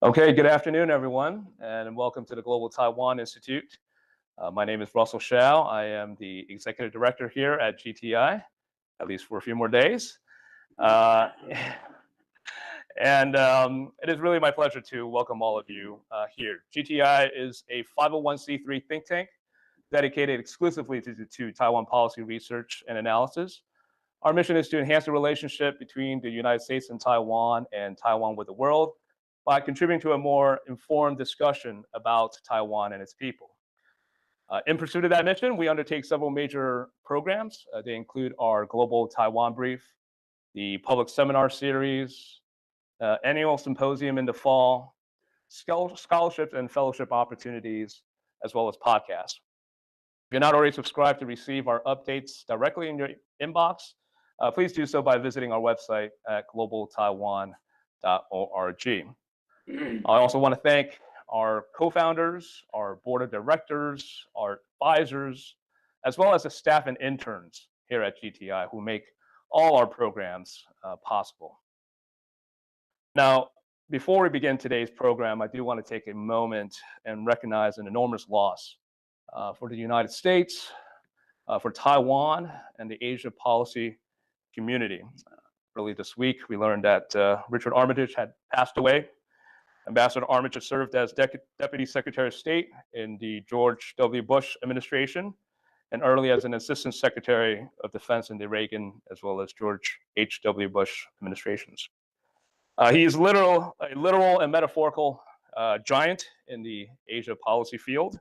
Okay, good afternoon, everyone, and welcome to the Global Taiwan Institute. My name is Russell Shao. I am the executive director here at GTI, at least for a few more days. It is really my pleasure to welcome all of you here. GTI is a 501c3 think tank dedicated exclusively to Taiwan policy research and analysis. Our mission is to enhance the relationship between the United States and Taiwan with the world, by contributing to a more informed discussion about Taiwan and its people. In pursuit of that mission, we undertake several major programs. They include our Global Taiwan Brief, the public seminar series, annual symposium in the fall, scholarships and fellowship opportunities, as well as podcasts. If you're not already subscribed to receive our updates directly in your inbox, please do so by visiting our website at globaltaiwan.org. I also want to thank our co-founders, our board of directors, our advisors, as well as the staff and interns here at GTI who make all our programs possible. Now, before we begin today's program, I do want to take a moment and recognize an enormous loss for the United States, for Taiwan, and the Asia policy community. Early this week, we learned that Richard Armitage had passed away. Ambassador Armitage served as Deputy Secretary of State in the George W. Bush administration, and early as an Assistant Secretary of Defense in the Reagan as well as George H.W. Bush administrations. He is a literal and metaphorical giant in the Asia policy field.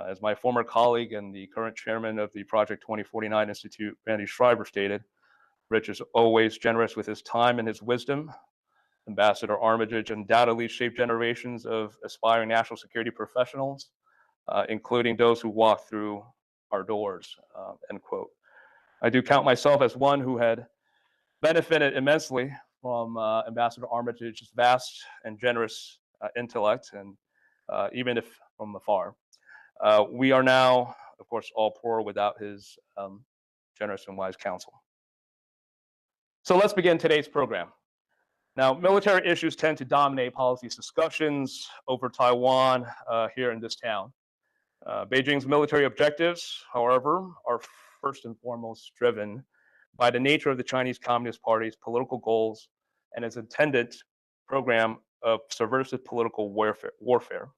As my former colleague and the current chairman of the Project 2049 Institute, Randy Schreiber, stated, Rich is always generous with his time and his wisdom. Ambassador Armitage undoubtedly shaped generations of aspiring national security professionals, including those who walked through our doors, end quote. I do count myself as one who had benefited immensely from Ambassador Armitage's vast and generous intellect, and even if from afar. We are now, of course, all poor without his generous and wise counsel. So let's begin today's program. Now, military issues tend to dominate policy discussions over Taiwan here in this town. Beijing's military objectives, however, are first and foremost driven by the nature of the Chinese Communist Party's political goals and its intended program of subversive political warfare,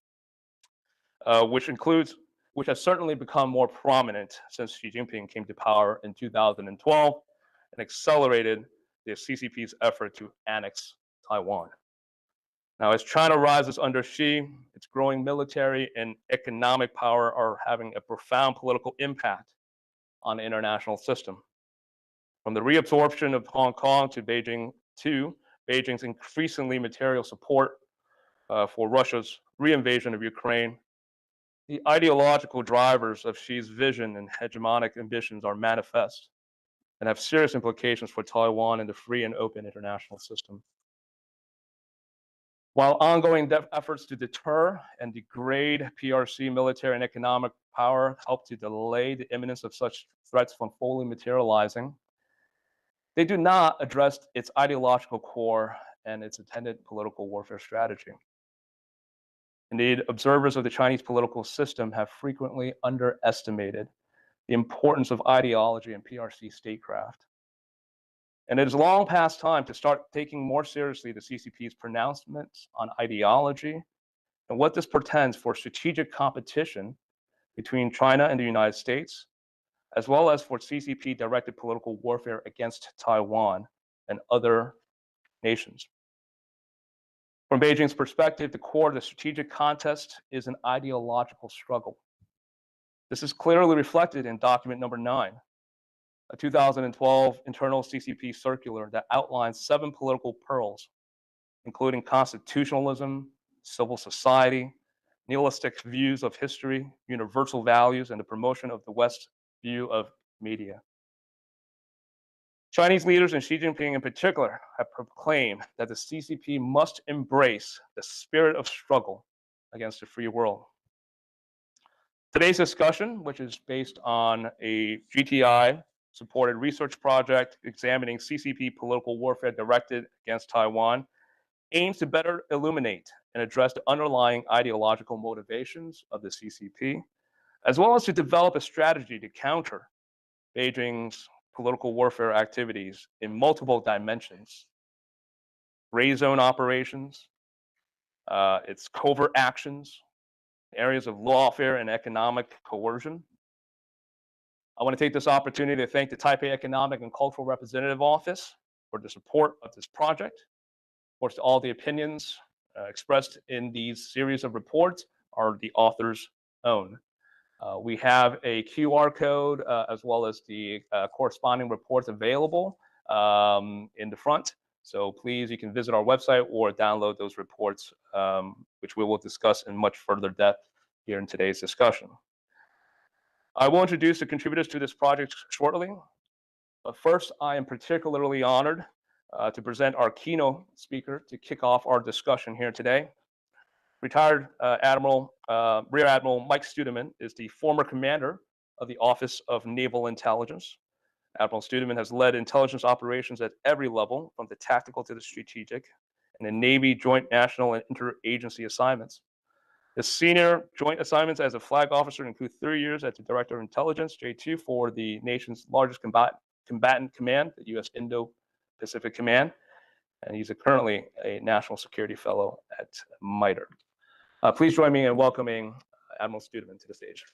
which has certainly become more prominent since Xi Jinping came to power in 2012 and accelerated the CCP's effort to annex Taiwan. Now, as China rises under Xi, its growing military and economic power are having a profound political impact on the international system. From the reabsorption of Hong Kong to Beijing's increasingly material support for Russia's reinvasion of Ukraine, the ideological drivers of Xi's vision and hegemonic ambitions are manifest and have serious implications for Taiwan and the free and open international system. While ongoing efforts to deter and degrade PRC military and economic power help to delay the imminence of such threats from fully materializing, they do not address its ideological core and its intended political warfare strategy. Indeed, observers of the Chinese political system have frequently underestimated the importance of ideology and PRC statecraft. And it is long past time to start taking more seriously the CCP's pronouncements on ideology and what this portends for strategic competition between China and the United States, as well as for CCP-directed political warfare against Taiwan and other nations. From Beijing's perspective, the core of the strategic contest is an ideological struggle. This is clearly reflected in document number 9, a 2012 internal CCP circular that outlines 7 political pearls, including constitutionalism, civil society, nihilistic views of history, universal values, and the promotion of the West view of media. Chinese leaders and Xi Jinping in particular have proclaimed that the CCP must embrace the spirit of struggle against the free world. Today's discussion, which is based on a GTI-supported research project examining CCP political warfare directed against Taiwan, aims to better illuminate and address the underlying ideological motivations of the CCP, as well as to develop a strategy to counter Beijing's political warfare activities in multiple dimensions: gray zone operations, its covert actions, areas of lawfare and economic coercion. I want to take this opportunity to thank the Taipei Economic and Cultural Representative Office for the support of this project. Of course, all the opinions expressed in these series of reports are the author's own. We have a QR code as well as the corresponding reports available in the front. So please, you can visit our website or download those reports, which we will discuss in much further depth here in today's discussion. I will introduce the contributors to this project shortly, but first, I am particularly honored to present our keynote speaker to kick off our discussion here today. Retired Rear Admiral Mike Studeman is the former commander of the Office of Naval Intelligence. Admiral Studeman has led intelligence operations at every level, from the tactical to the strategic, and the Navy joint national and interagency assignments. His senior joint assignments as a flag officer include 3 years as the Director of Intelligence, J2, for the nation's largest combatant command, the U.S. Indo-Pacific Command, and he's currently a National Security Fellow at MITRE. Please join me in welcoming Admiral Studeman to the stage.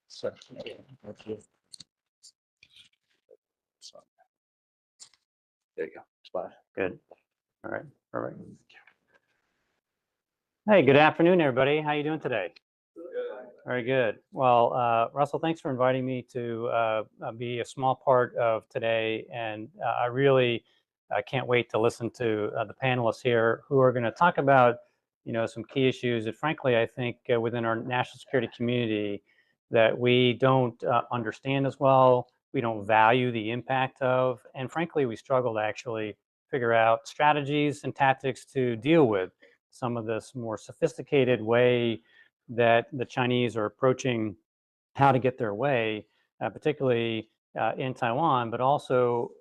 Sir. There you go. Spot. Good. All right. All right. Hey, good afternoon, everybody. How you doing today? Good. Very good. Well, Russell, thanks for inviting me to be a small part of today, and I really can't wait to listen to the panelists here who are going to talk about, some key issues that, frankly, I think within our national security community that we don't understand as well. We don't value the impact of, and frankly, we struggle to actually figure out strategies and tactics to deal with some of this more sophisticated way that the Chinese are approaching how to get their way, particularly in Taiwan, but also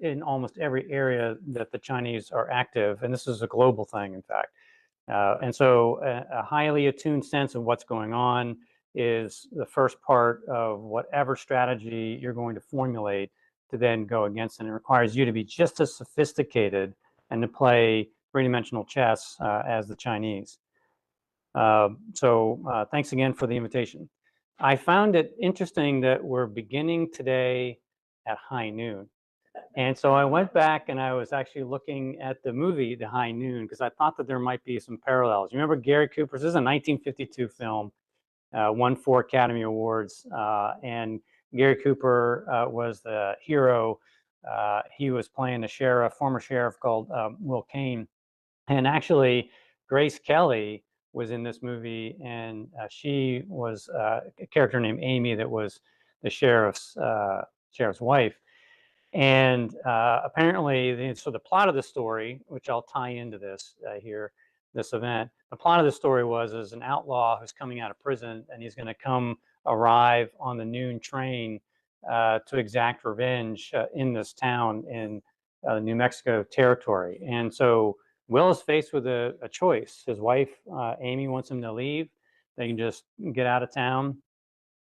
in almost every area that the Chinese are active. And this is a global thing, in fact. And so a highly attuned sense of what's going on is the first part of whatever strategy you're going to formulate to then go against. And it requires you to be just as sophisticated and to play three-dimensional chess as the Chinese. So thanks again for the invitation. I found it interesting that we're beginning today at high noon. And so I went back and I was actually looking at the movie, The High Noon, because I thought that there might be some parallels. You remember Gary Cooper's? This is a 1952 film. Won 4 Academy Awards, and Gary Cooper was the hero. He was playing a sheriff, former sheriff called Will Kane, and actually Grace Kelly was in this movie, and she was a character named Amy that was the sheriff's wife. And apparently, so the plot of the story, which I'll tie into this this event, the plot of the story is an outlaw who's coming out of prison, and he's going to arrive on the noon train to exact revenge in this town in New Mexico territory. And so Will is faced with a choice. His wife, Amy, wants him to leave. They can just get out of town.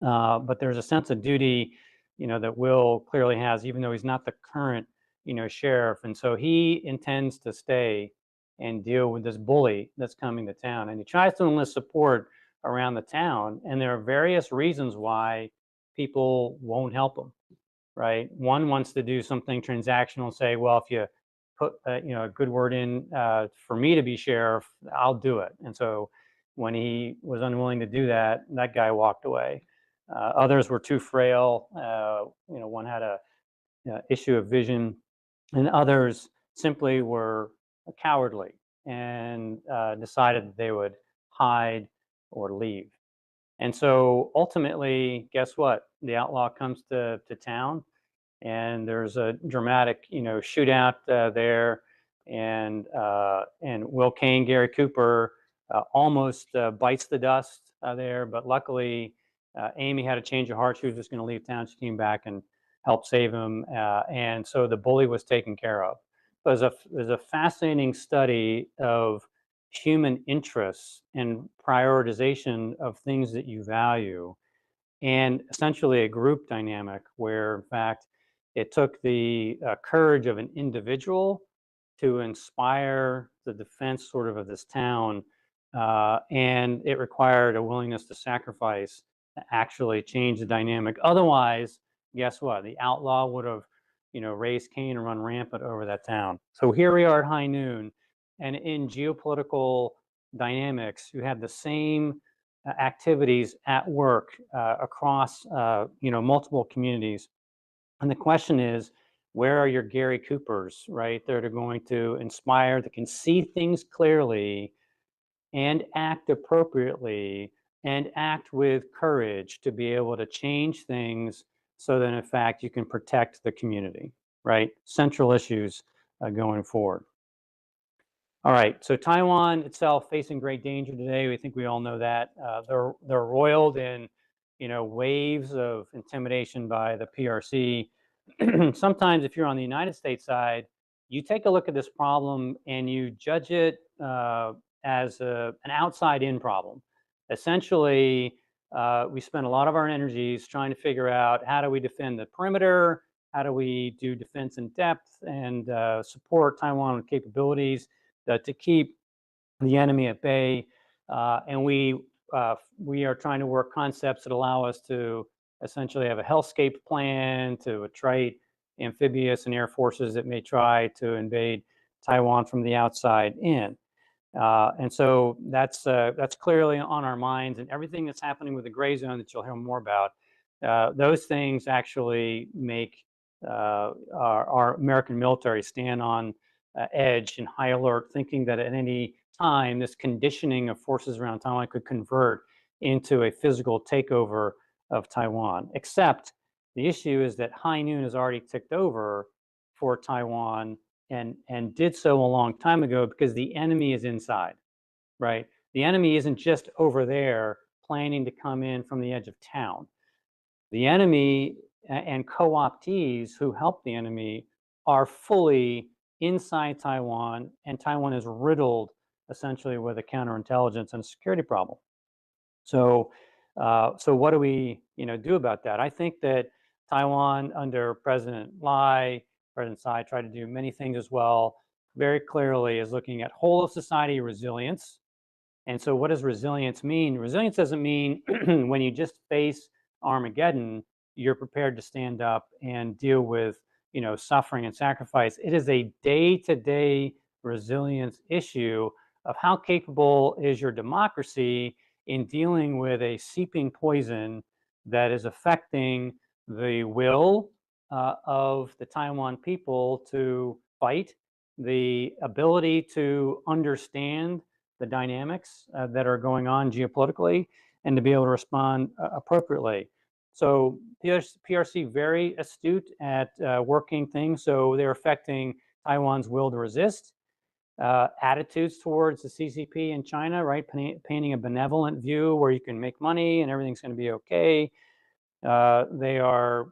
But there's a sense of duty, that Will clearly has, even though he's not the current, sheriff. And so he intends to stay and deal with this bully that's coming to town. And he tries to enlist support around the town. And there are various reasons why people won't help him, right? One wants to do something transactional and say, well, if you put a good word in for me to be sheriff, I'll do it. And so when he was unwilling to do that, that guy walked away. Others were too frail. One had a issue of vision, and others simply were cowardly and decided that they would hide or leave. And so ultimately, guess what? The outlaw comes to town, and there's a dramatic, shootout there, and Will Kane, Gary Cooper, almost bites the dust there, but luckily Amy had a change of heart. She was just going to leave town. She came back and helped save him, and so the bully was taken care of. there's a fascinating study of human interests and prioritization of things that you value, and essentially a group dynamic where, in fact, it took the courage of an individual to inspire the defense sort of this town, and it required a willingness to sacrifice to actually change the dynamic. Otherwise, guess what? The outlaw would have, raised Cain and run rampant over that town. So here we are at high noon, and in geopolitical dynamics, you have the same activities at work across, multiple communities. And the question is, where are your Gary Coopers, right? That are going to inspire, that can see things clearly and act appropriately and act with courage to be able to change things so that, in fact, you can protect the community, right? Central issues going forward. All right, so Taiwan itself facing great danger today. We think we all know that. They're roiled in, waves of intimidation by the PRC. Sometimes if you're on the United States side, you take a look at this problem and you judge it as an outside-in problem. Essentially, we spend a lot of our energies trying to figure out how do we defend the perimeter, how do we do defense in depth and support Taiwan with capabilities to keep the enemy at bay. And we are trying to work concepts that allow us to essentially have a hellscape plan to attrite amphibious and air forces that may try to invade Taiwan from the outside in. And so that's clearly on our minds, and everything that's happening with the gray zone that you'll hear more about, those things actually make our American military stand on edge and high alert, thinking that at any time this conditioning of forces around Taiwan could convert into a physical takeover of Taiwan. Except the issue is that high noon has already ticked over for Taiwan and did so a long time ago because the enemy is inside, right? The enemy isn't just over there planning to come in from the edge of town. The enemy and co-optees who help the enemy are fully inside Taiwan, and Taiwan is riddled essentially with a counterintelligence and security problem. So what do we do about that? I think that Taiwan under President Lai, President Tsai tried to do many things as well. Very clearly is looking at whole of society resilience. And so what does resilience mean? Resilience doesn't mean when you just face Armageddon, you're prepared to stand up and deal with suffering and sacrifice. It is a day-to-day resilience issue of how capable is your democracy in dealing with a seeping poison that is affecting the will of the Taiwan people to fight, the ability to understand the dynamics that are going on geopolitically, and to be able to respond appropriately. So PRC very astute at working things. So they're affecting Taiwan's will to resist, attitudes towards the CCP in China, right? Painting a benevolent view where you can make money and everything's going to be okay. They are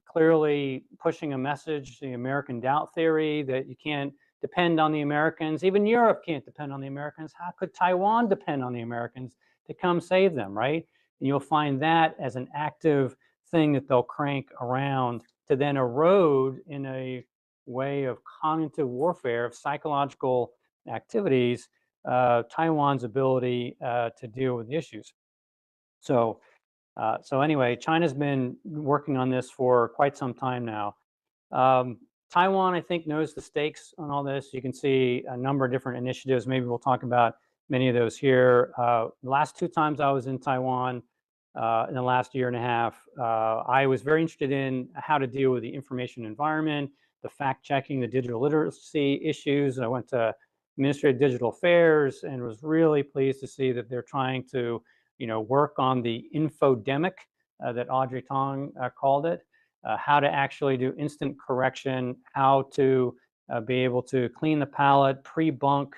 clearly pushing a message, the American doubt theory, that you can't depend on the Americans. Even Europe can't depend on the Americans. How could Taiwan depend on the Americans to come save them, right? And you'll find that as an active thing that they'll crank around to then erode in a way of cognitive warfare, of psychological activities, Taiwan's ability to deal with the issues. So anyway, China's been working on this for quite some time now. Taiwan, I think, knows the stakes on all this. You can see a number of different initiatives. Maybe we'll talk about many of those here. The last two times I was in Taiwan in the last year and a half, I was very interested in how to deal with the information environment, the fact-checking, the digital literacy issues. I went to Ministry of Digital Affairs and was really pleased to see that they're trying to work on the infodemic that Audrey Tong called it, how to actually do instant correction, how to be able to clean the palette, pre-bunk,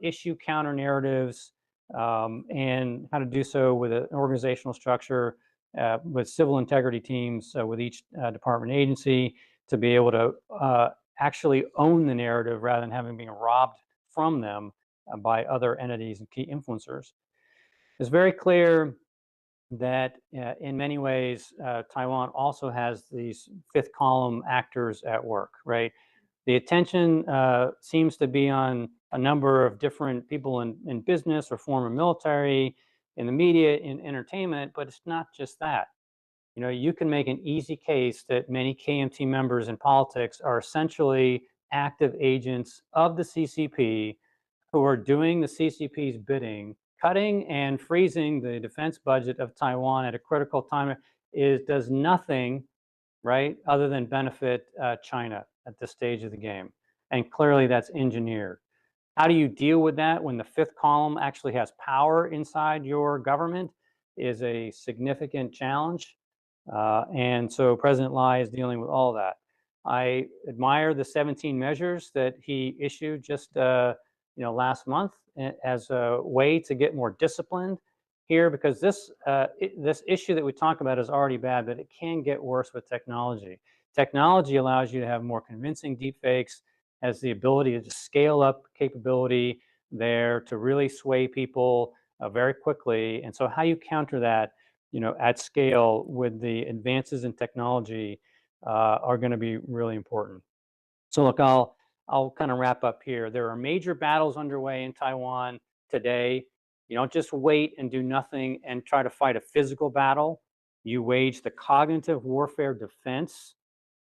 issue counter narratives, and how to do so with an organizational structure with civil integrity teams with each department agency to be able to actually own the narrative rather than having been robbed from them by other entities and key influencers. It's very clear that in many ways, Taiwan also has these fifth column actors at work, right? The attention seems to be on a number of different people in business or former military, in the media, in entertainment, but it's not just that. You know, you can make an easy case that many KMT members in politics are essentially active agents of the CCP who are doing the CCP's bidding. Cutting and freezing the defense budget of Taiwan at a critical time does nothing, right, other than benefit China at this stage of the game. And clearly that's engineered. How do you deal with that when the fifth column actually has power inside your government is a significant challenge. And so President Lai is dealing with all of that. I admire the 17 measures that he issued just last month as a way to get more disciplined here, because this issue that we talk about is already bad, but it can get worse with technology. Technology allows you to have more convincing deepfakes, has the ability to just scale up capability there to really sway people very quickly. And so how you counter that, at scale with the advances in technology are going to be really important. So look, I'll kind of wrap up here. There are major battles underway in Taiwan today. You don't just wait and do nothing and try to fight a physical battle. You wage the cognitive warfare defense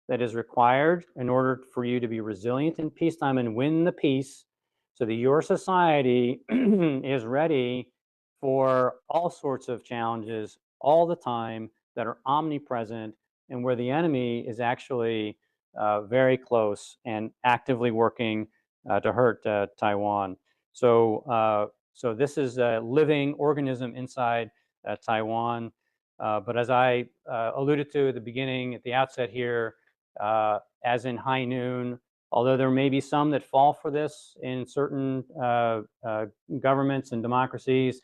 that is required in order for you to be resilient in peacetime and win the peace, so that your society is ready for all sorts of challenges all the time that are omnipresent, and where the enemy is actually very close and actively working to hurt Taiwan. So this is a living organism inside Taiwan. But as I alluded to at the beginning, at the outset here, as in high noon, although there may be some that fall for this in certain governments and democracies,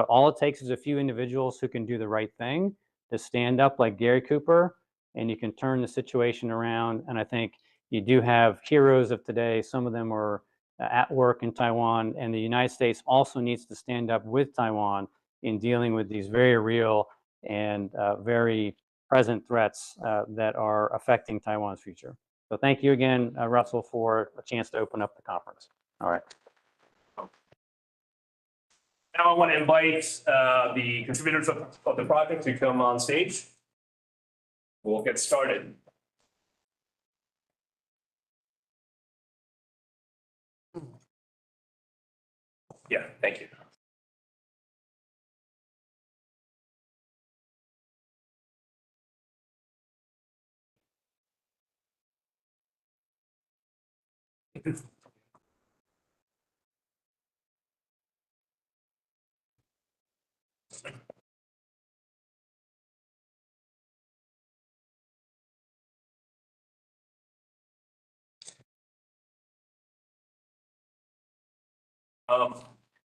all it takes is a few individuals who can do the right thing to stand up like Gary Cooper, and you can turn the situation around. And I think you do have heroes of today. Some of them are at work in Taiwan, and the United States also needs to stand up with Taiwan in dealing with these very real and very present threats that are affecting Taiwan's future. So thank you again, Russell, for a chance to open up the conference. All right. Now I want to invite the contributors of the project to come on stage. We'll get started. Yeah, thank you.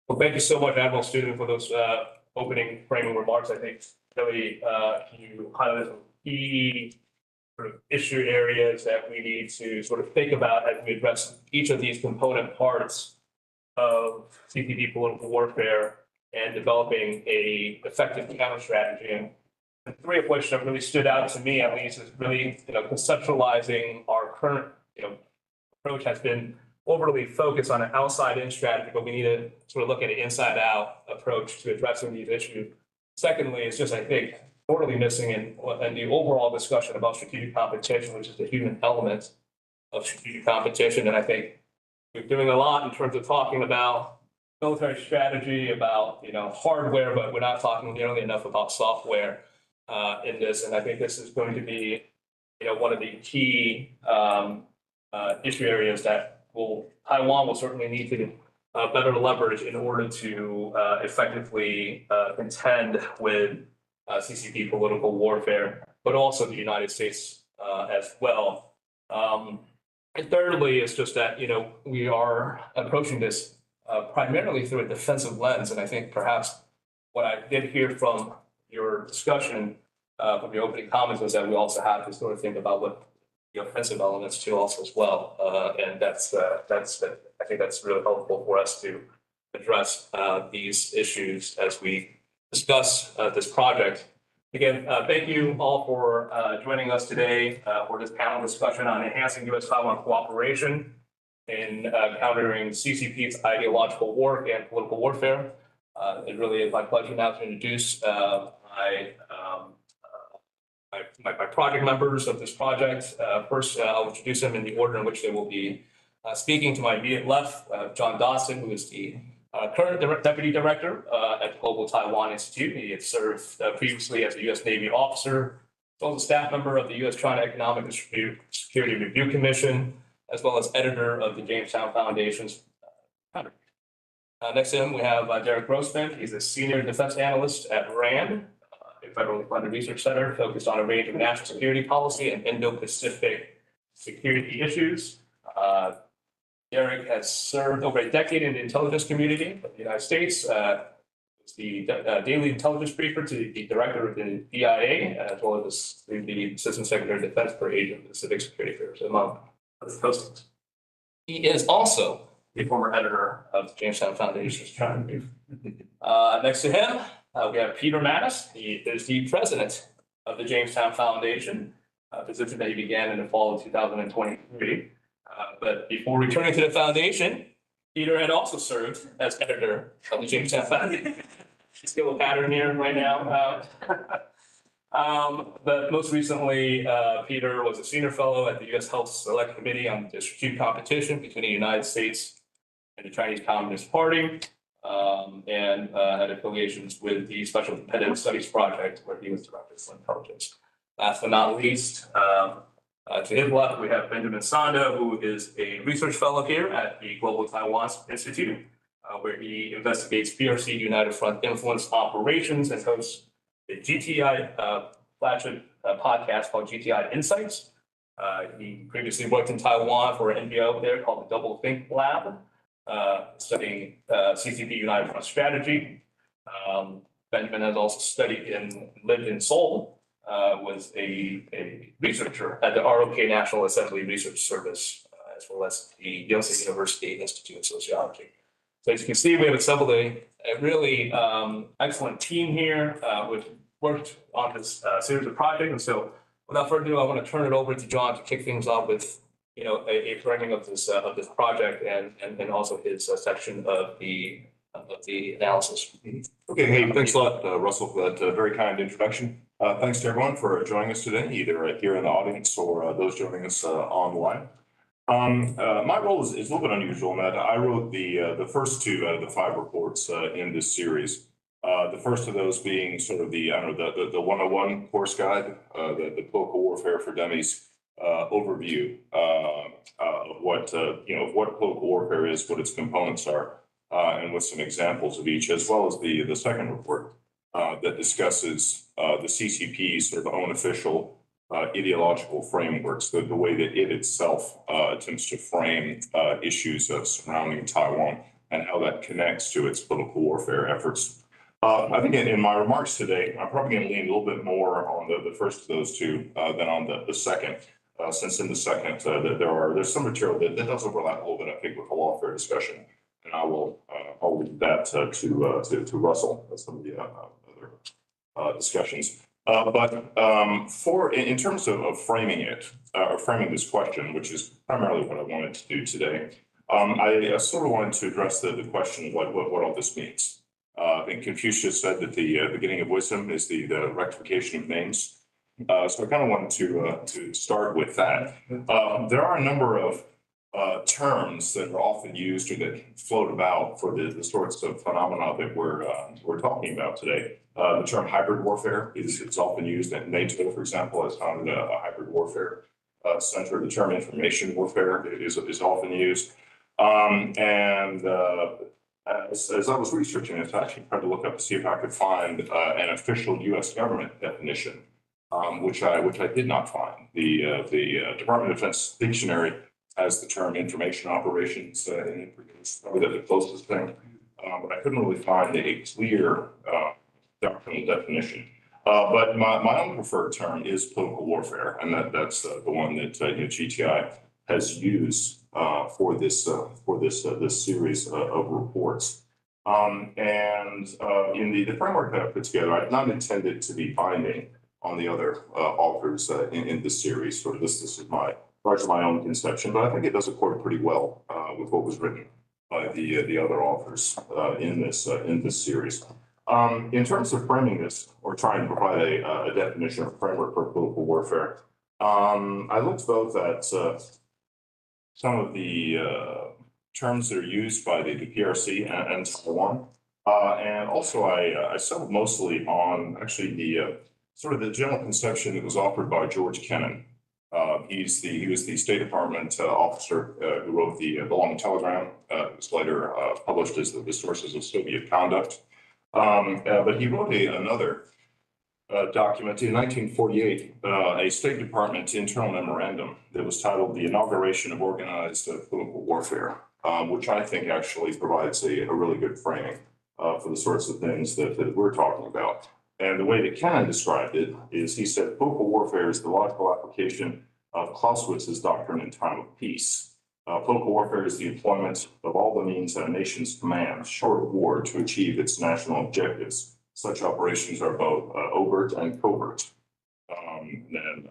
Well, thank you so much, Admiral Student, for those opening framing remarks. I think really you highlighted some key sort of issue areas that we need to sort of think about as we address each of these component parts of CCP political warfare and developing a effective counter strategy. And the three of which that really stood out to me, at least, is really conceptualizing our current approach has been overly focused on an outside-in strategy, but we need to sort of look at an inside-out approach to addressing these issues. Secondly, it's just, I think, totally missing in the overall discussion about strategic competition, which is the human element of strategic competition. And I think we're doing a lot in terms of talking about military strategy, about hardware, but we're not talking nearly enough about software in this. And I think this is going to be one of the key issue areas that Taiwan will certainly need to better leverage in order to effectively contend with CCP political warfare, but also the United States as well. And thirdly, it's just that we are approaching this primarily through a defensive lens, and I think perhaps what I did hear from your discussion, from your opening comments, was that we also have to sort of think about what the offensive elements too also as well. And I think that's really helpful for us to address these issues as we discuss this project. Again, thank you all for joining us today for this panel discussion on enhancing US-Taiwan cooperation in countering CCP's ideological work and political warfare. It really is my pleasure now to introduce my project members of this project. First, I'll introduce them in the order in which they will be speaking. To my immediate left, John Dawson, who is the current Deputy Director at the Global Taiwan Institute. He had served previously as a U.S. Navy officer, as well as a staff member of the U.S.-China Economic and Security Review Commission, as well as editor of the Jamestown Foundation's founder. Next to him, we have Derek Grossman. He's a senior defense analyst at RAND, a federally funded research center focused on a range of national security policy and Indo-Pacific security issues. Derek has served over a decade in the intelligence community of the United States. He's the daily intelligence briefer to the director of the DIA, as well as the Assistant Secretary of Defense for Asia Pacific Security Affairs, among other postings. He is also the former editor of the Jamestown Foundation's China Brief. Next to him, we have Peter Mattis. He is the president of the Jamestown Foundation, a position that he began in the fall of 2023. But before returning to the foundation, Peter had also served as editor of the Jamestown Foundation. Still a pattern here right now. But most recently, Peter was a senior fellow at the U.S. Health Select Committee on the Strategic Competition between the United States and the Chinese Communist Party, and had affiliations with the Special Competitive Studies Project, where he was director for intelligence. Last but not least, to his left, we have Benjamin Sanda, who is a research fellow here at the Global Taiwan Institute, where he investigates PRC United Front influence operations and hosts the GTI flagship podcast called GTI Insights. He previously worked in Taiwan for an NGO there called the Double Think Lab, studying CCP United Front strategy. Benjamin has also studied and lived in Seoul, was a researcher at the ROK National Assembly Research Service, as well as the Yonsei University Institute of Sociology. So as you can see, we have assembled a really excellent team here. We've worked on this series of projects, and so without further ado, I want to turn it over to John to kick things off with a framing of this project and also his section of the analysis. Okay, hey, thanks a lot, Russell, for that very kind introduction. Thanks to everyone for joining us today, either here in the audience or those joining us online. My role is a little bit unusual in that I wrote the first two out of the 5 reports in this series. The first of those being sort of the 101 course guide, the political warfare for dummies overview of what what political warfare is, what its components are, and with some examples of each, as well as the second report that discusses the CCP's sort of own official ideological frameworks, the way that it itself attempts to frame issues surrounding Taiwan and how that connects to its political warfare efforts. I think in my remarks today, I'm probably going to lean a little bit more on the first of those two than on the second, since in the second there's some material that does overlap a little bit, I think, with the lawfare discussion, and I'll leave that to Russell and some of the other discussions. But in terms of framing it, or framing this question, which is primarily what I wanted to do today, I sort of wanted to address the question of what all this means. I think Confucius said that the beginning of wisdom is the rectification of names. So I kind of wanted to start with that. There are a number of terms that are often used or that float about for the sorts of phenomena that we're talking about today. The term hybrid warfare is often used, and NATO, for example, has founded a hybrid warfare center. The term information warfare is often used. As I was researching this, I actually tried to look up to see if I could find an official U.S. government definition, which I did not find. The Department of Defense dictionary has the term information operations, and it's probably the closest thing, but I couldn't really find a clear doctrinal definition. But my own preferred term is political warfare, and that's the one that GTI has used for this series of reports. And in the framework that I put together, I've not intended to be binding on the other authors in this series. So this is largely my own conception, but I think it does accord pretty well with what was written by the other authors in this series. In terms of framing this, or trying to provide a definition or framework for political warfare, I looked both at some of the terms that are used by the PRC and Taiwan, and also I settled mostly on actually the sort of the general conception that was offered by George Kennan. He was the State Department officer who wrote the long telegram. It was later published as the Sources of Soviet Conduct. But he wrote another document in 1948, a State Department internal memorandum that was titled The Inauguration of Organized Political Warfare, which I think actually provides a really good framing for the sorts of things that we're talking about. And the way that Kennan described it is he said, political warfare is the logical application of Clausewitz's doctrine in time of peace. Political warfare is the employment of all the means at a nation's command, short of war, to achieve its national objectives. Such operations are both overt and covert. And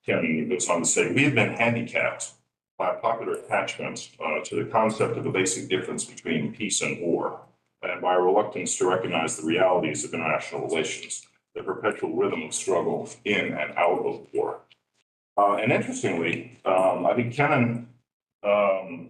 Kennan goes on to say, we have been handicapped by popular attachment to the concept of a basic difference between peace and war, and by a reluctance to recognize the realities of international relations, the perpetual rhythm of struggle in and out of war. And interestingly, I think Kennan,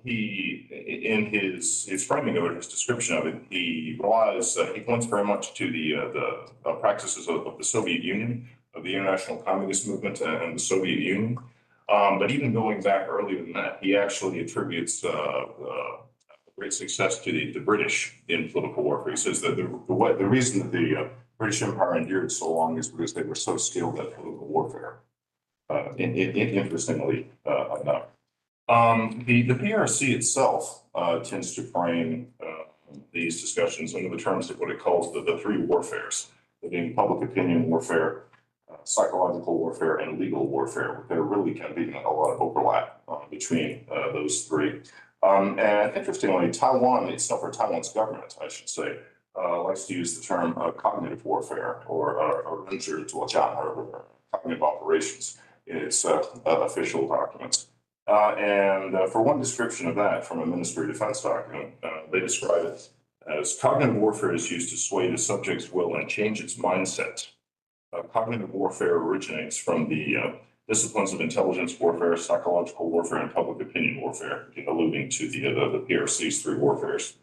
he, in his framing of it, his description of it, he relies, he points very much to the practices of the Soviet Union, of the international communist movement and the Soviet Union. But even going back earlier than that, he actually attributes great success to the British in political warfare. He says that the reason that the British Empire endured so long is because they were so skilled at political warfare. Interestingly enough. The PRC itself tends to frame these discussions under the terms of what it calls the three warfares, being public opinion warfare, psychological warfare, and legal warfare. There really can be a lot of overlap between those three. And interestingly, Taiwan itself, or Taiwan's government, I should say, likes to use the term cognitive warfare or cognitive operations in its official documents. And for one description of that from a Ministry of Defense document, they describe it as cognitive warfare is used to sway the subject's will and change its mindset. Cognitive warfare originates from the disciplines of intelligence warfare, psychological warfare, and public opinion warfare, alluding to the PRC's three warfares.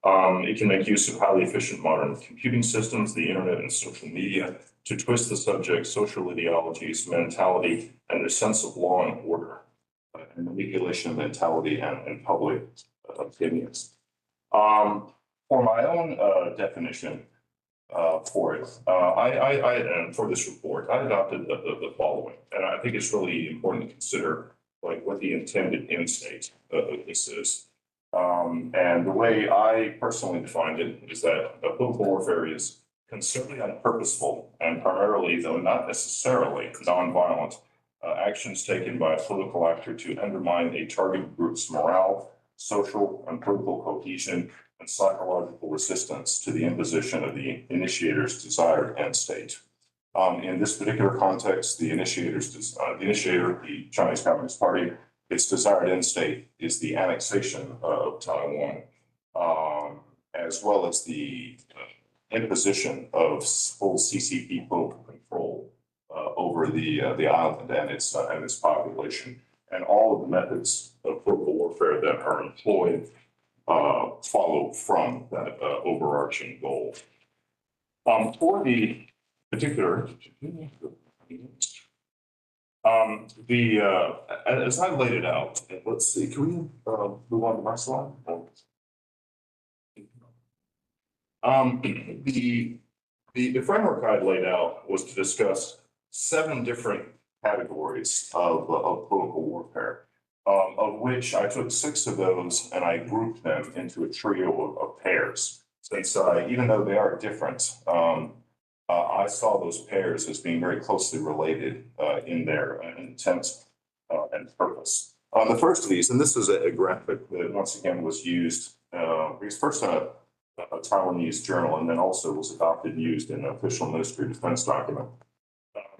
It can make use of highly efficient modern computing systems, the internet, and social media to twist the subject's social ideologies, mentality, and their sense of law and order, and manipulation of mentality and public opinions. For my own definition for it, and for this report, I adopted the following, and I think it's really important to consider like what the intended end state of this is. And the way I personally defined it is that political warfare is concerted and purposeful, and primarily, though not necessarily, nonviolent actions taken by a political actor to undermine a target group's morale, social and political cohesion, and psychological resistance to the imposition of the initiator's desired end state. In this particular context, the initiator, the Chinese Communist Party, its desired end state is the annexation of Taiwan, as well as the imposition of full CCP political control over the island and its population, and all of the methods of political warfare that are employed follow from that overarching goal. For the particular, as I laid it out, let's see, can we move on to my slide? The framework I laid out was to discuss 7 different categories of political warfare, of which I took 6 of those and I grouped them into a trio of pairs. Since even though they are different, I saw those pairs as being very closely related in their intent and purpose. The first of these, and this is a graphic that once again was used, because first a Taiwanese journal, and then also was adopted and used in an official Ministry of Defense document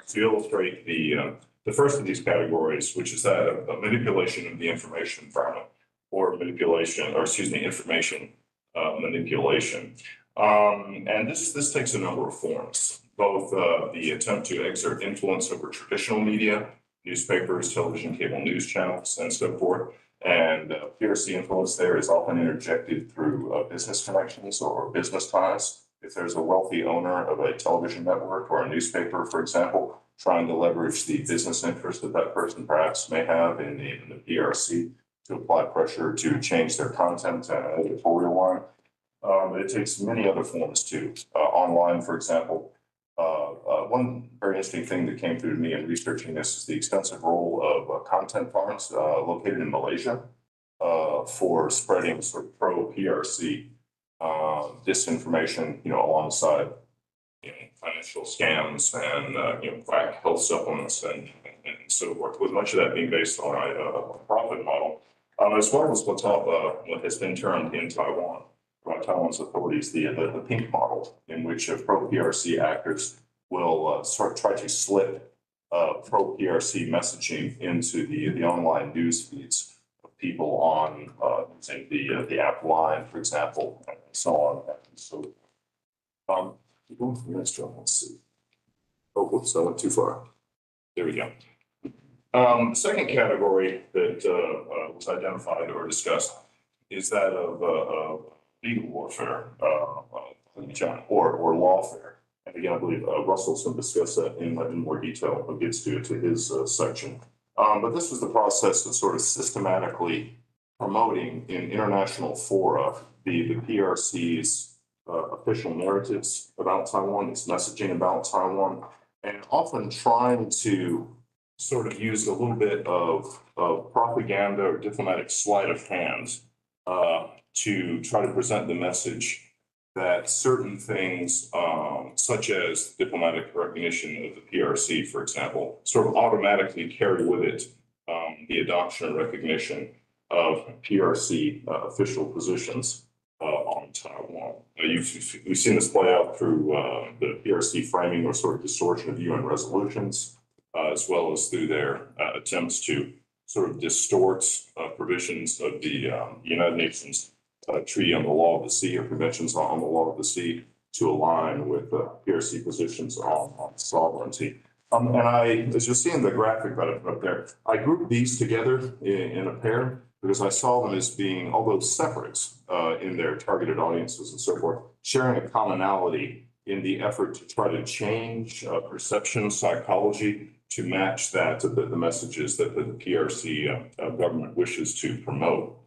to illustrate the first of these categories, which is that of manipulation of the information environment, or manipulation, or excuse me, information manipulation. And this takes a number of forms, both the attempt to exert influence over traditional media, newspapers, television, cable news channels, and so forth. And PRC influence there is often interjected through business connections or business ties. If there's a wealthy owner of a television network or a newspaper, for example, trying to leverage the business interest that that person perhaps may have in the PRC to apply pressure to change their content and editorial line. It takes many other forms too. Online, for example, one very interesting thing that came through to me in researching this is the extensive role of content farms located in Malaysia for spreading sort of pro-PRC disinformation, alongside financial scams and quack health supplements and so forth, with much of that being based on a profit model, as well as what has been termed in Taiwan by Taiwan's authorities the pink model, in which pro-PRC actors will try to slip pro-PRC messaging into the online news feeds of people on using the app Line, for example, and so on. So, let's see. Oh, whoops, I went too far. There we go. The second category that was identified or discussed is that of legal warfare, or lawfare. And again, I believe Russell's going to discuss that in more detail when it gets to his section. But this was the process of sort of systematically promoting in international fora the PRC's official narratives about Taiwan, its messaging about Taiwan, and often trying to sort of use a little bit of propaganda or diplomatic sleight of hand to try to present the message that certain things, such as diplomatic recognition of the PRC, for example, sort of automatically carry with it the adoption and recognition of PRC official positions on Taiwan. We've seen this play out through the PRC framing or sort of distortion of UN resolutions, as well as through their attempts to sort of distort provisions of the United Nations Treaty on the Law of the Sea, or Conventions on the Law of the Sea, to align with PRC positions on sovereignty. And as you'll see in the graphic that I put up there, I grouped these together in a pair because I saw them as being, although separate in their targeted audiences and so forth, sharing a commonality in the effort to try to change perception psychology to match that to the messages that the PRC government wishes to promote.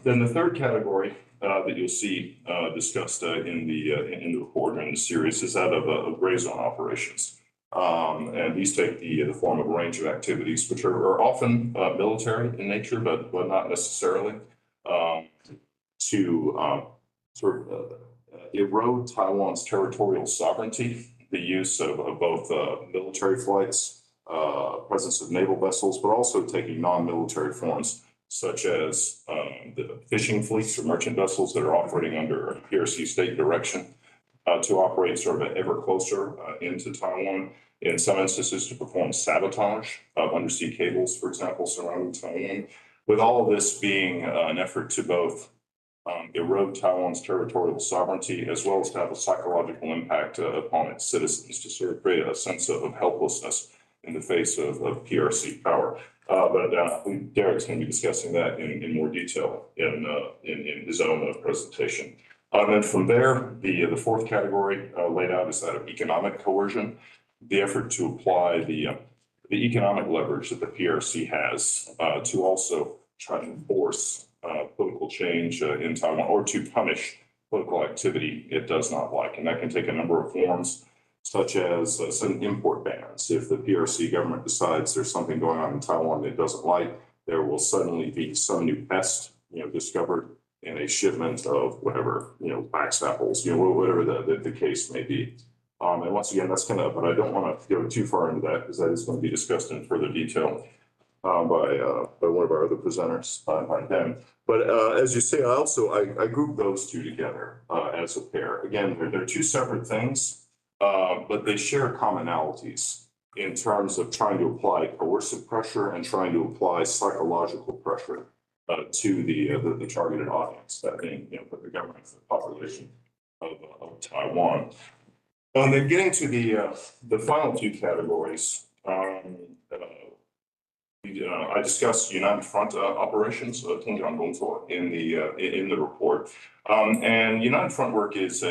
Then the third category that you'll see discussed in the report and in the series is that of gray zone operations. And these take the form of a range of activities, which are often military in nature, but not necessarily, to sort of erode Taiwan's territorial sovereignty, the use of both military flights, presence of naval vessels, but also taking non-military forms, such as the fishing fleets or merchant vessels that are operating under PRC state direction to operate sort of ever closer into Taiwan. In some instances, to perform sabotage of undersea cables, for example, surrounding Taiwan. With all of this being an effort to both erode Taiwan's territorial sovereignty, as well as to have a psychological impact upon its citizens, to sort of create a sense of helplessness in the face of PRC power. But Derek's going to be discussing that in more detail in his own presentation. And then from there, the fourth category laid out is that of economic coercion, the effort to apply the economic leverage that the PRC has to also try to force political change in Taiwan, or to punish political activity it does not like. And that can take a number of forms, such as some import bans. If the PRC government decides there's something going on in Taiwan that it doesn't like, there will suddenly be some new pest, discovered in a shipment of whatever, wax apples, whatever the case may be. And once again, that's but I don't want to go too far into that because that is going to be discussed in further detail by one of our other presenters, by them. But as you say, I group those two together as a pair. Again, they're two separate things, but they share commonalities in terms of trying to apply coercive pressure and trying to apply psychological pressure to the targeted audience, that being the government, the population of Taiwan. And then getting to the final two categories, I discussed United Front operations in the report, and United Front work is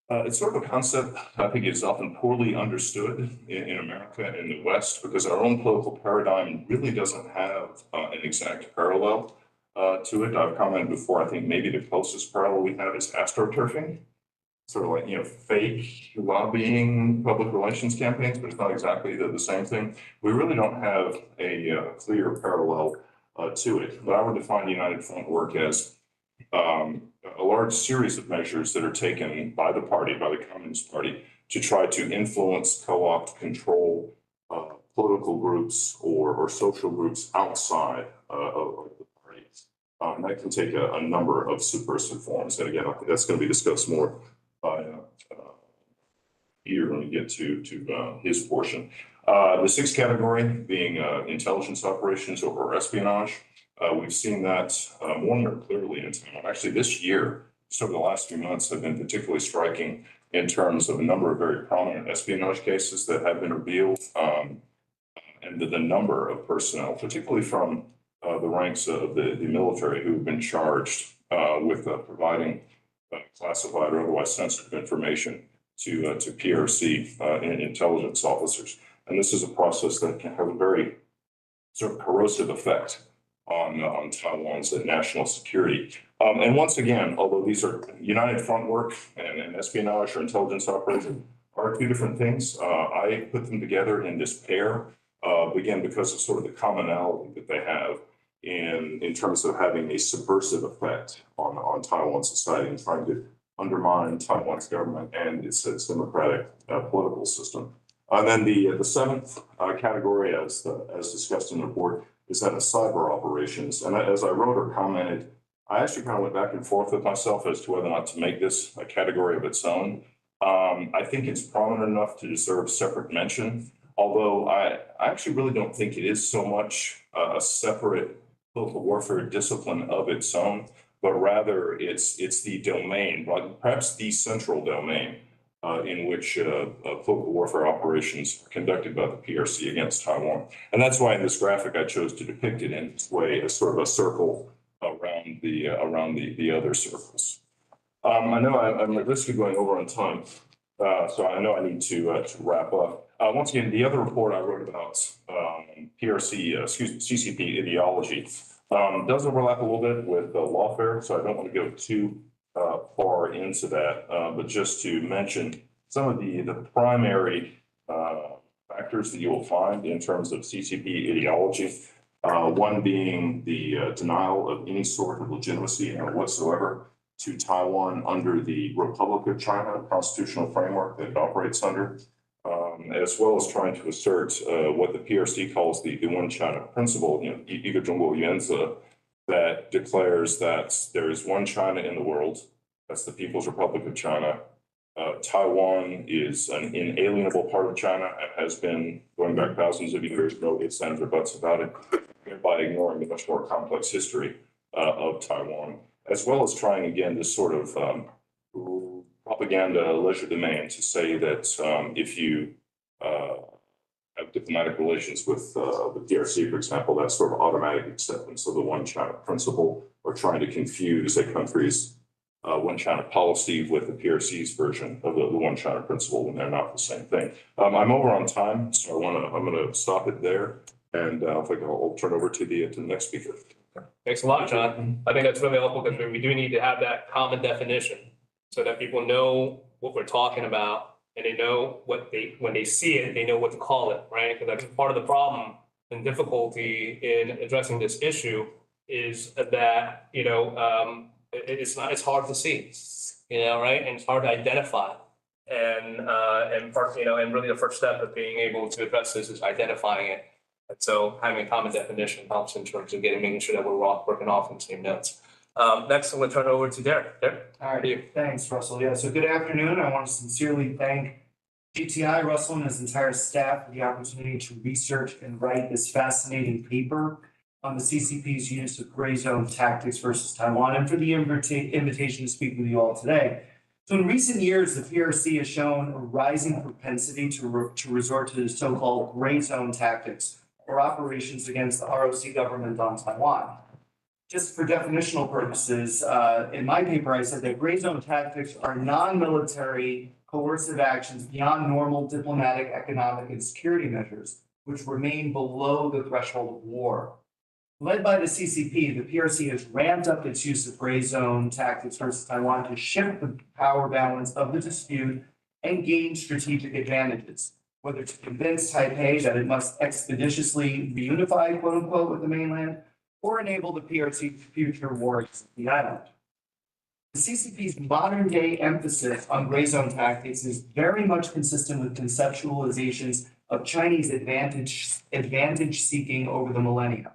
it's sort of a concept I think is often poorly understood in America and in the West because our own political paradigm really doesn't have an exact parallel to it. I've commented before. I think maybe the closest parallel we have is astroturfing. Sort of like, fake lobbying public relations campaigns, but it's not exactly the same thing. We really don't have a clear parallel to it. But I would define United Front work as a large series of measures that are taken by the party, by the Communist Party, to try to influence, co-opt, control political groups or social groups outside of the party. And that can take a number of subversive forms. And again, I think that's going to be discussed more by Peter when we get to his portion. The sixth category being intelligence operations or espionage. We've seen that more and more clearly in Taiwan. Actually, this year, just over the last few months, have been particularly striking in terms of a number of very prominent espionage cases that have been revealed, and the number of personnel, particularly from the ranks of the military, who have been charged with providing classified or otherwise sensitive information to PRC and intelligence officers. And this is a process that can have a very sort of corrosive effect on Taiwan's national security. And once again, although these are United Front work and espionage or intelligence operation are two different things, I put them together in this pair, again, because of sort of the commonality that they have in terms of having a subversive effect on Taiwan society and trying to undermine Taiwan's government and its democratic political system. And then the seventh category, as discussed in the report, is that of cyber operations. And as I wrote or commented, I actually kind of went back and forth with myself as to whether or not to make this a category of its own. I think it's prominent enough to deserve separate mention, although I actually really don't think it is so much a separate political warfare discipline of its own, but rather it's the domain, perhaps the central domain in which political warfare operations are conducted by the PRC against Taiwan. And that's why in this graphic I chose to depict it in this way, as sort of a circle around the other circles. I know I'm at risk of going over on time, so I know I need to wrap up. Once again, the other report I wrote about CCP ideology does overlap a little bit with Lawfare, so I don't want to go too far into that, but just to mention some of the primary factors that you will find in terms of CCP ideology. One being the denial of any sort of legitimacy whatsoever to Taiwan under the Republic of China constitutional framework that it operates under, as well as trying to assert what the PRC calls the One China principle, 一个中国原则, that declares that there is one China in the world, that's the People's Republic of China. Taiwan is an inalienable part of China and has been going back thousands of years, no ifs, ands, or buts about it, thereby ignoring the much more complex history of Taiwan, as well as trying again this sort of propaganda legerdemain to say that if you have diplomatic relations with the DRC, for example, that's sort of automatic acceptance of the One China principle, or trying to confuse a country's One China policy with the PRC's version of the One China principle when they're not the same thing. I'm over on time, so I'm going to stop it there, and I think I'll turn over to the next speaker. Thanks a lot, John. I think that's really helpful because we do need to have that common definition so that people know what we're talking about and they know when they see it, they know what to call it, right? Because that's part of the problem and difficulty in addressing this issue is that, it's hard to see, right? And it's hard to identify. And part, and really the first step of being able to address this is identifying it. And so having a common definition helps in terms of making sure that we're all working off in the same notes. Next, I'm going to turn it over to Derek. Derek, All right, thanks, Russell. Yeah, so good afternoon. I want to sincerely thank GTI, Russell, and his entire staff for the opportunity to research and write this fascinating paper on the CCP's use of gray zone tactics versus Taiwan, and for the invitation to speak with you all today. So in recent years, the PRC has shown a rising propensity to resort to the so-called gray zone tactics or operations against the ROC government on Taiwan. Just for definitional purposes, in my paper, I said that gray zone tactics are non-military coercive actions beyond normal diplomatic, economic, and security measures, which remain below the threshold of war. Led by the CCP, the PRC has ramped up its use of gray zone tactics versus Taiwan to shift the power balance of the dispute and gain strategic advantages, whether to convince Taipei that it must expeditiously reunify, quote unquote, with the mainland, or enable the PRC's future war against the island. The CCP's modern day emphasis on gray zone tactics is very much consistent with conceptualizations of Chinese advantage seeking over the millennia.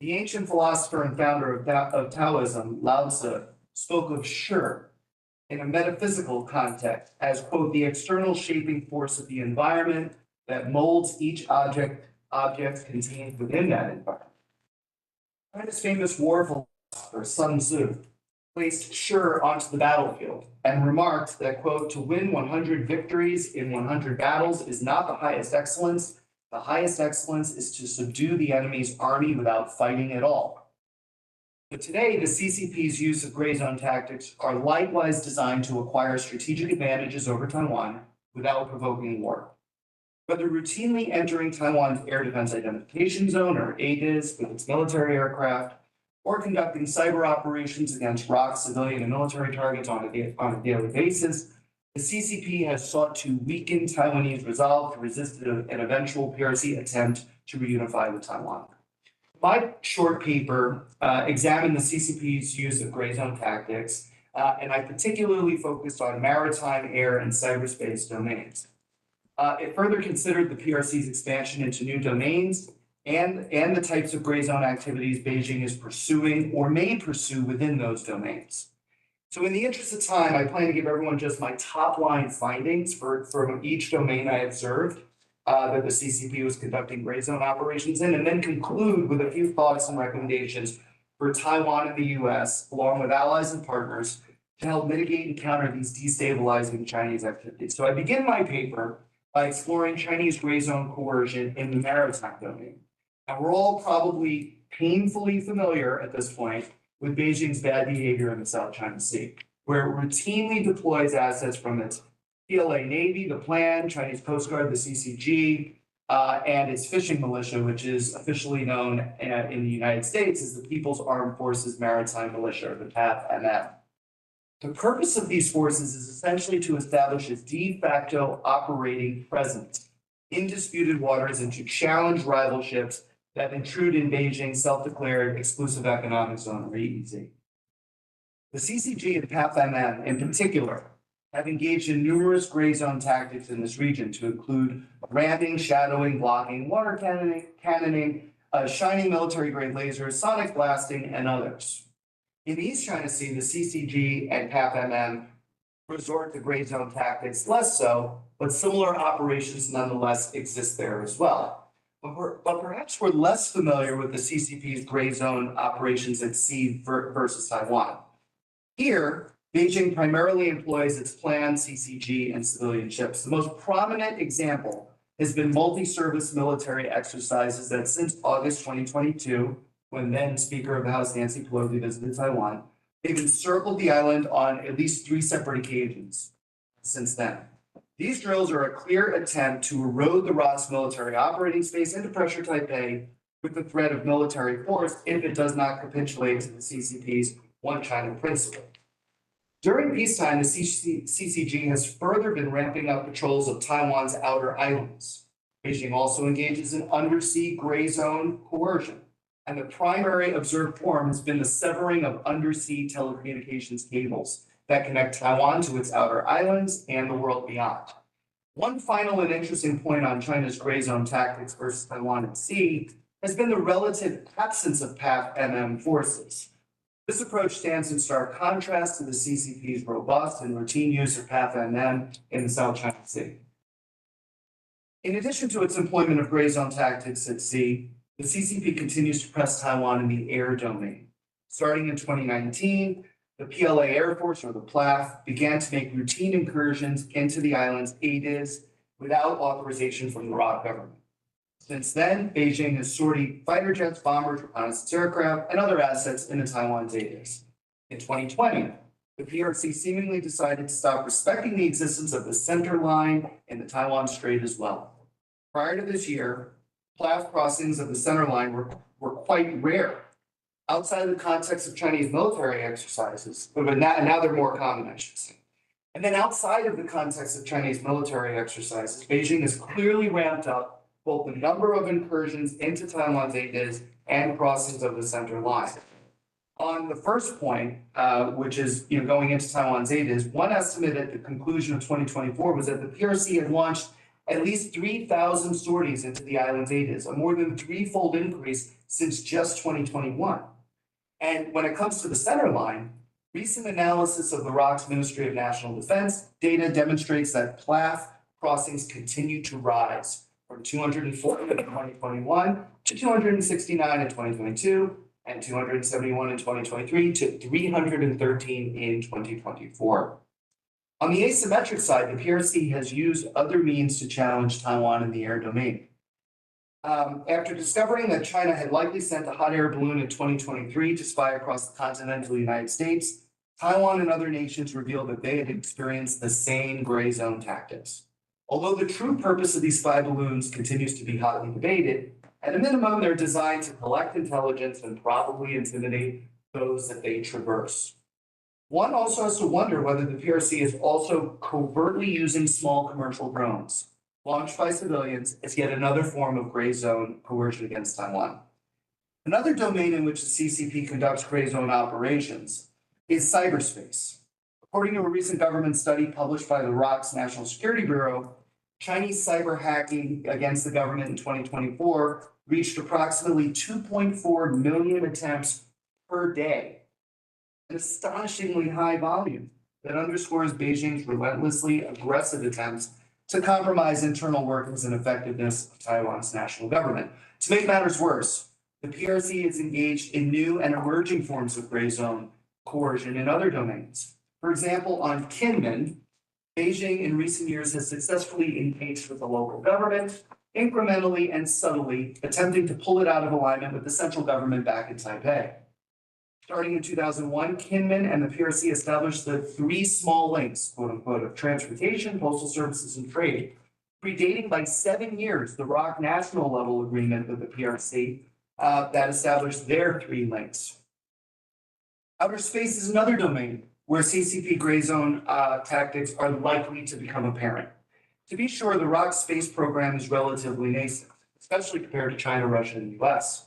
The ancient philosopher and founder of Taoism, Lao Tzu, spoke of shi in a metaphysical context as, quote, the external shaping force of the environment that molds each object contained within that environment. China's famous war philosopher, Sun Tzu, placed shi onto the battlefield and remarked that, quote, to win 100 victories in 100 battles is not the highest excellence. The highest excellence is to subdue the enemy's army without fighting at all. But today, the CCP's use of gray zone tactics are likewise designed to acquire strategic advantages over Taiwan without provoking war. Whether routinely entering Taiwan's Air Defense Identification Zone, or ADIZ, with its military aircraft, or conducting cyber operations against ROC civilian and military targets on a daily basis, the CCP has sought to weaken Taiwanese resolve to resist an eventual PRC attempt to reunify with Taiwan. My short paper examined the CCP's use of gray zone tactics, and I particularly focused on maritime, air, and cyberspace domains. It further considered the PRC's expansion into new domains and the types of gray zone activities Beijing is pursuing or may pursue within those domains. So in the interest of time, I plan to give everyone just my top line findings from each domain I observed that the CCP was conducting gray zone operations in, and then conclude with a few thoughts and recommendations for Taiwan and the US, along with allies and partners, to help mitigate and counter these destabilizing Chinese activities. So I begin my paper by exploring Chinese gray zone coercion in the maritime domain. And we're all probably painfully familiar at this point with Beijing's bad behavior in the South China Sea, where it routinely deploys assets from its PLA Navy, the Plan, Chinese Coast Guard, the CCG, and its fishing militia, which is officially known in the United States as the People's Armed Forces Maritime Militia, the PAF-MF. The purpose of these forces is essentially to establish a de facto operating presence in disputed waters and to challenge rival ships that intrude in Beijing's self-declared exclusive economic zone, or EEZ. The CCG and PAF-MF in particular have engaged in numerous gray zone tactics in this region to include ramming, shadowing, blocking, water cannoning, shining military-grade lasers, sonic blasting, and others. In the East China Sea, the CCG and PAF-MF resort to gray zone tactics less so, but similar operations nonetheless exist there as well. But perhaps we're less familiar with the CCP's gray zone operations at sea versus Taiwan. Here, Beijing primarily employs its planned CCG and civilian ships. The most prominent example has been multi-service military exercises that since August 2022, when then Speaker of the House Nancy Pelosi visited Taiwan, they've encircled the island on at least 3 separate occasions since then. These drills are a clear attempt to erode the ROC's military operating space and to pressure Taipei with the threat of military force if it does not capitulate to the CCP's One China principle. During peacetime, the CCG has further been ramping up patrols of Taiwan's outer islands. Beijing also engages in undersea gray zone coercion, and the primary observed form has been the severing of undersea telecommunications cables that connect Taiwan to its outer islands and the world beyond. One final and interesting point on China's gray zone tactics versus Taiwan at sea has been the relative absence of PAF-MM forces. This approach stands in stark contrast to the CCP's robust and routine use of PAF-MM in the South China Sea. In addition to its employment of gray zone tactics at sea, the CCP continues to press Taiwan in the air domain. Starting in 2019, the PLA Air Force, or the PLAF, began to make routine incursions into the island's ADIZ without authorization from the ROC government. Since then, Beijing has sorted fighter jets, bombers, reconnaissance aircraft, and other assets into Taiwan's ADIZ. In 2020, the PRC seemingly decided to stop respecting the existence of the center line in the Taiwan Strait as well. Prior to this year, PLAF crossings of the center line were quite rare outside of the context of Chinese military exercises, but now they're more common, I should say. And then outside of the context of Chinese military exercises, Beijing has clearly ramped up both the number of incursions into Taiwan's ADIZ and crossings of the center line. On the first point, which is going into Taiwan's ADIZ, one estimate at the conclusion of 2024 was that the PRC had launched at least 3,000 sorties into the island's ADIZ, a more than threefold increase since just 2021. And when it comes to the center line, recent analysis of the ROC's Ministry of National Defense data demonstrates that PLAF crossings continue to rise from 240 in 2021 to 269 in 2022 and 271 in 2023 to 313 in 2024. On the asymmetric side, the PRC has used other means to challenge Taiwan in the air domain. After discovering that China had likely sent a hot air balloon in 2023 to spy across the continental United States, Taiwan and other nations revealed that they had experienced the same gray zone tactics. Although the true purpose of these spy balloons continues to be hotly debated, at a minimum, they're designed to collect intelligence and probably intimidate those that they traverse. One also has to wonder whether the PRC is also covertly using small commercial drones launched by civilians as yet another form of gray zone coercion against Taiwan. Another domain in which the CCP conducts gray zone operations is cyberspace. According to a recent government study published by the ROC's National Security Bureau, Chinese cyber hacking against the government in 2024 reached approximately 2.4 million attempts per day, an astonishingly high volume that underscores Beijing's relentlessly aggressive attempts to compromise internal workings and effectiveness of Taiwan's national government. To make matters worse, the PRC is engaged in new and emerging forms of gray zone coercion in other domains. For example, on Kinmen, Beijing in recent years has successfully engaged with the local government, incrementally and subtly attempting to pull it out of alignment with the central government back in Taipei. Starting in 2001, Kinmen and the PRC established the three small links, quote unquote, of transportation, postal services, and trade, predating by 7 years the ROC national level agreement with the PRC that established their three links. Outer space is another domain where CCP gray zone tactics are likely to become apparent. To be sure, the ROC space program is relatively nascent, especially compared to China, Russia, and the US.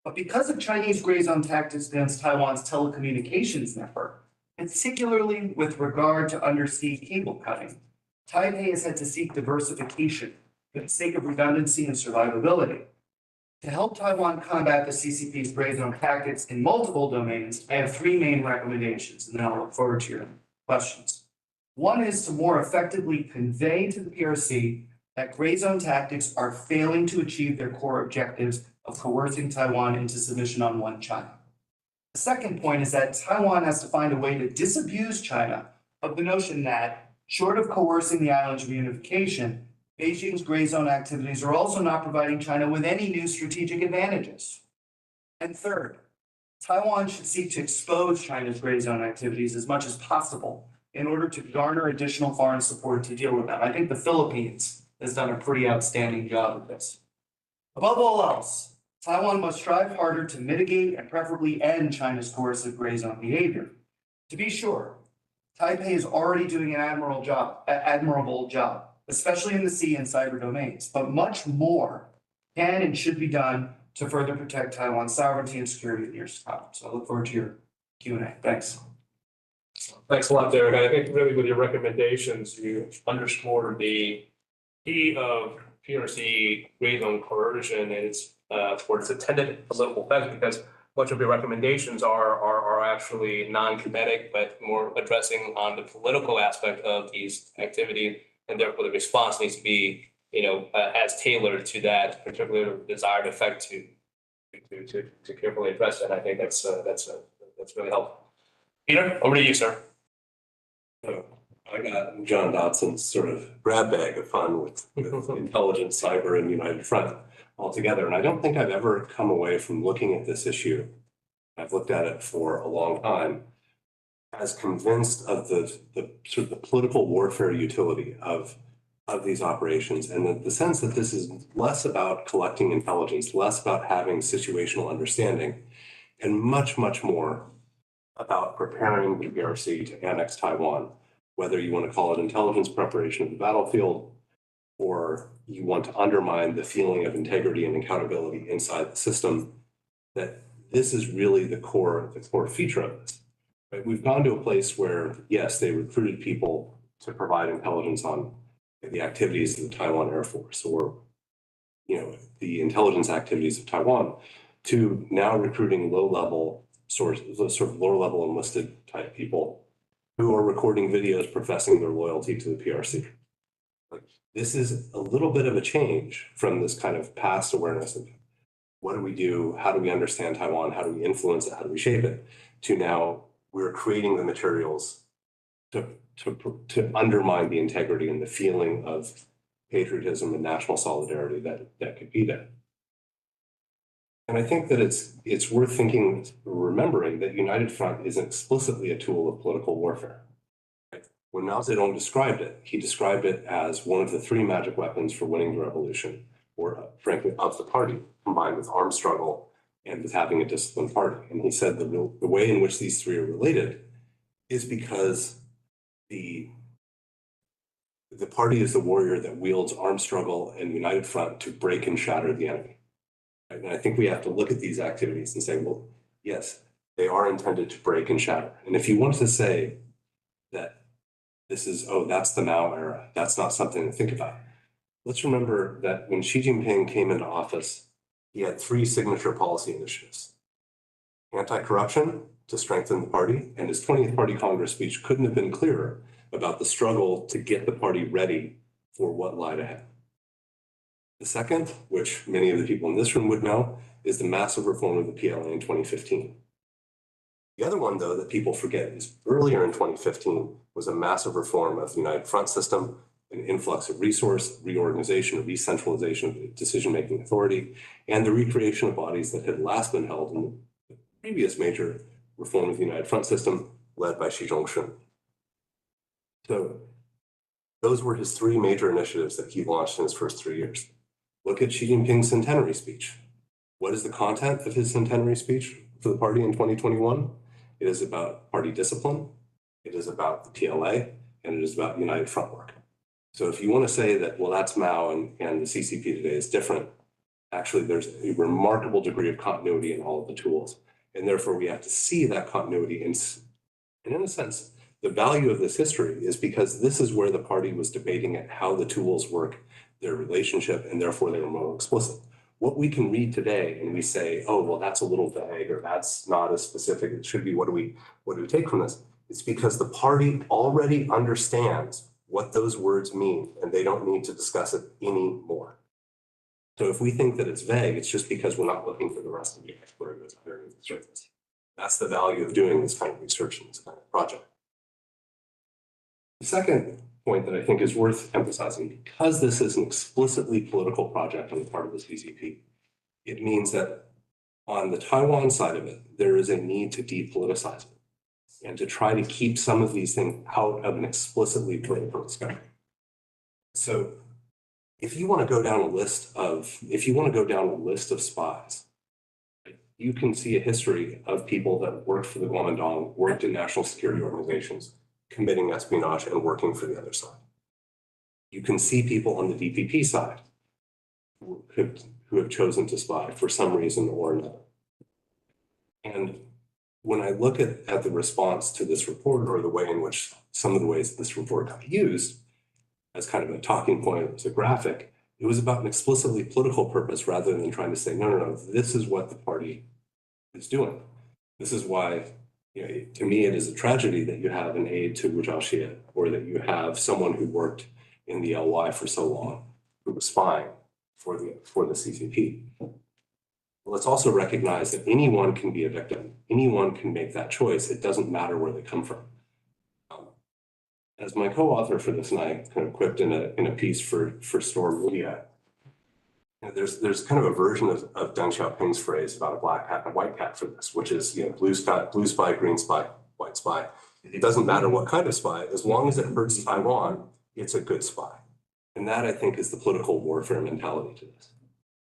But because of Chinese gray zone tactics against Taiwan's telecommunications network, particularly with regard to undersea cable cutting, Taipei has had to seek diversification for the sake of redundancy and survivability. To help Taiwan combat the CCP's gray zone tactics in multiple domains, I have three main recommendations, and then I'll look forward to your questions. One is to more effectively convey to the PRC that gray zone tactics are failing to achieve their core objectives of coercing Taiwan into submission on one China. The second point is that Taiwan has to find a way to disabuse China of the notion that, short of coercing the island's reunification, Beijing's gray zone activities are also not providing China with any new strategic advantages. And third, Taiwan should seek to expose China's gray zone activities as much as possible in order to garner additional foreign support to deal with them. I think the Philippines has done a pretty outstanding job of this. Above all else, Taiwan must strive harder to mitigate and preferably end China's coercive gray zone behavior. To be sure, Taipei is already doing an admirable job, especially in the sea and cyber domains, but much more can and should be done to further protect Taiwan's sovereignty and security in years to come. So I look forward to your Q&A. Thanks. Thanks a lot, Derek. I think really with your recommendations, you underscored the key of PRC based on coercion and its for its attendant political effect, because much of your recommendations are actually non-kinetic, but more addressing on the political aspect of these activities, and therefore the response needs to be, as tailored to that particular desired effect to carefully address it. I think that's really helpful. Peter, over to you, sir. I got John Dodson's sort of grab bag of fun with intelligence, cyber, and United Front altogether. And I don't think I've ever come away from looking at this issue. I've looked at it for a long time, as convinced of the sort of the political warfare utility of these operations, and the sense that this is less about collecting intelligence, less about having situational understanding, and much, much more about preparing the PRC to annex Taiwan, whether you want to call it intelligence preparation of the battlefield, or you want to undermine the feeling of integrity and accountability inside the system, that this is really the core feature of this. Right? We've gone to a place where, yes, they recruited people to provide intelligence on the activities of the Taiwan Air Force, or the intelligence activities of Taiwan, to now recruiting low-level sort of lower-level enlisted type people who are recording videos professing their loyalty to the PRC. This is a little bit of a change from this kind of past awareness of what do we do, how do we understand Taiwan, how do we influence it, how do we shape it, to now we're creating the materials to undermine the integrity and the feeling of patriotism and national solidarity that could be there. And I think that it's worth remembering that United Front is explicitly a tool of political warfare. When Mao Zedong described it, he described it as one of the three magic weapons for winning the revolution, or frankly, of the party, combined with armed struggle and with having a disciplined party. And he said the way in which these three are related is because the party is the warrior that wields armed struggle and United Front to break and shatter the enemy. And I think we have to look at these activities and say, well, yes, they are intended to break and shatter. And if you want to say that this is, that's the Mao era, that's not something to think about. Let's remember that when Xi Jinping came into office, he had three signature policy initiatives: anti-corruption to strengthen the party, and his 20th Party Congress speech couldn't have been clearer about the struggle to get the party ready for what lied ahead. The second, which many of the people in this room would know, is the massive reform of the PLA in 2015. The other one, though, that people forget is earlier in 2015 was a massive reform of the United Front system, an influx of resource, reorganization, re-centralization of decision-making authority, and the recreation of bodies that had last been held in the previous major reform of the United Front system led by Xi Jinping. So those were his three major initiatives that he launched in his first 3 years. Look at Xi Jinping's centenary speech. What is the content of his centenary speech for the party in 2021? It is about party discipline, it is about the PLA, and it is about United Front work. So if you want to say that, well, that's Mao and the CCP today is different, actually there's a remarkable degree of continuity in all of the tools. And therefore we have to see that continuity and in a sense, the value of this history is because this is where the party was debating at how the tools work, their relationship, and therefore they were more explicit. What we can read today and we say, oh, well, that's a little vague, or that's not as specific, it should be, what do we take from this? It's because the party already understands what those words mean, and they don't need to discuss it anymore. So if we think that it's vague, it's just because we're not looking for the rest of the iceberg that's underneath the surface. That's the value of doing this kind of research and this kind of project. The second point that I think is worth emphasizing, because this is an explicitly political project on the part of the CCP, it means that on the Taiwan side of it, there is a need to depoliticize it and to try to keep some of these things out of an explicitly political discussion. So if you want to go down a list of spies, you can see a history of people that worked for the Kuomintang, worked in national security organizations, committing espionage and working for the other side. You can see people on the DPP side who have chosen to spy for some reason or another. And when I look at the response to this report, or the way in which some of the ways this report got used as kind of a talking point, as a graphic, it was about an explicitly political purpose rather than trying to say, no, this is what the party is doing. This is why, to me, it is a tragedy that you have an aide to Wu Zhaoxie, or that you have someone who worked in the LY for so long, who was spying for the CCP. Let's also recognize that anyone can be a victim. Anyone can make that choice. It doesn't matter where they come from. As my co-author for this, and I kind of quipped in a piece for Storm Media, there's kind of a version of Deng Xiaoping's phrase about a black cat and a white cat for this, which is, blue spy, green spy, white spy. It doesn't matter what kind of spy, as long as it hurts Taiwan, it's a good spy. And that, I think, is the political warfare mentality to this,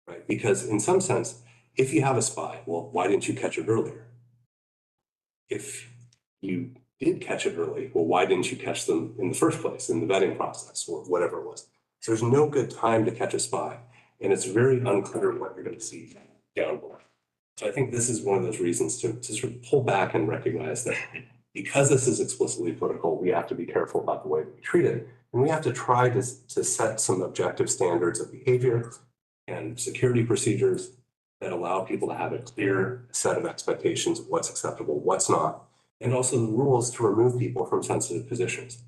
right? Because in some sense, if you have a spy, well, why didn't you catch it earlier? If you did catch it early, well, why didn't you catch them in the first place, in the vetting process, or whatever it was? So there's no good time to catch a spy, and it's very unclear what you're going to see down below. So I think this is one of those reasons to sort of pull back and recognize that because this is explicitly political, we have to be careful about the way that we treat it, and we have to try to set some objective standards of behavior and security procedures that allow people to have a clear set of expectations of what's acceptable, what's not, and also the rules to remove people from sensitive positions.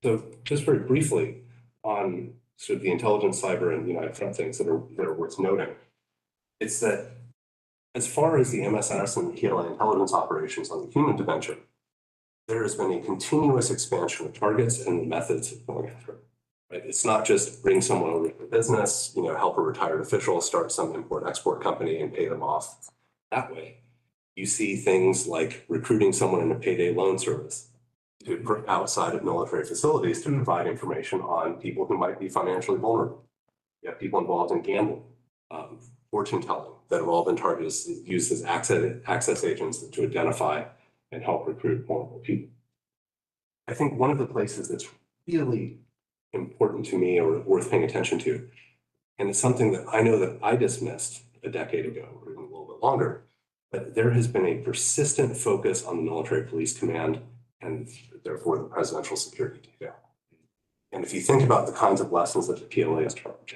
So just very briefly on sort of the intelligence, cyber, and United Front things that are worth noting, it's that as far as the MSS and the PLA intelligence operations on the human dimension, there has been a continuous expansion of targets and the methods of going after it. Right? It's not just bring someone over to the business, help a retired official start some import-export company and pay them off that way. You see things like recruiting someone in a payday loan service to outside of military facilities to provide information on people who might be financially vulnerable. You have people involved in gambling, fortune telling, that have all been targeted, used as access agents to identify and help recruit vulnerable people. I think one of the places that's really important to me or worth paying attention to, and it's something that I know that I dismissed a decade ago, or even a little bit longer, but there has been a persistent focus on the military police command and therefore the presidential security detail. And if you think about the kinds of lessons that the PLA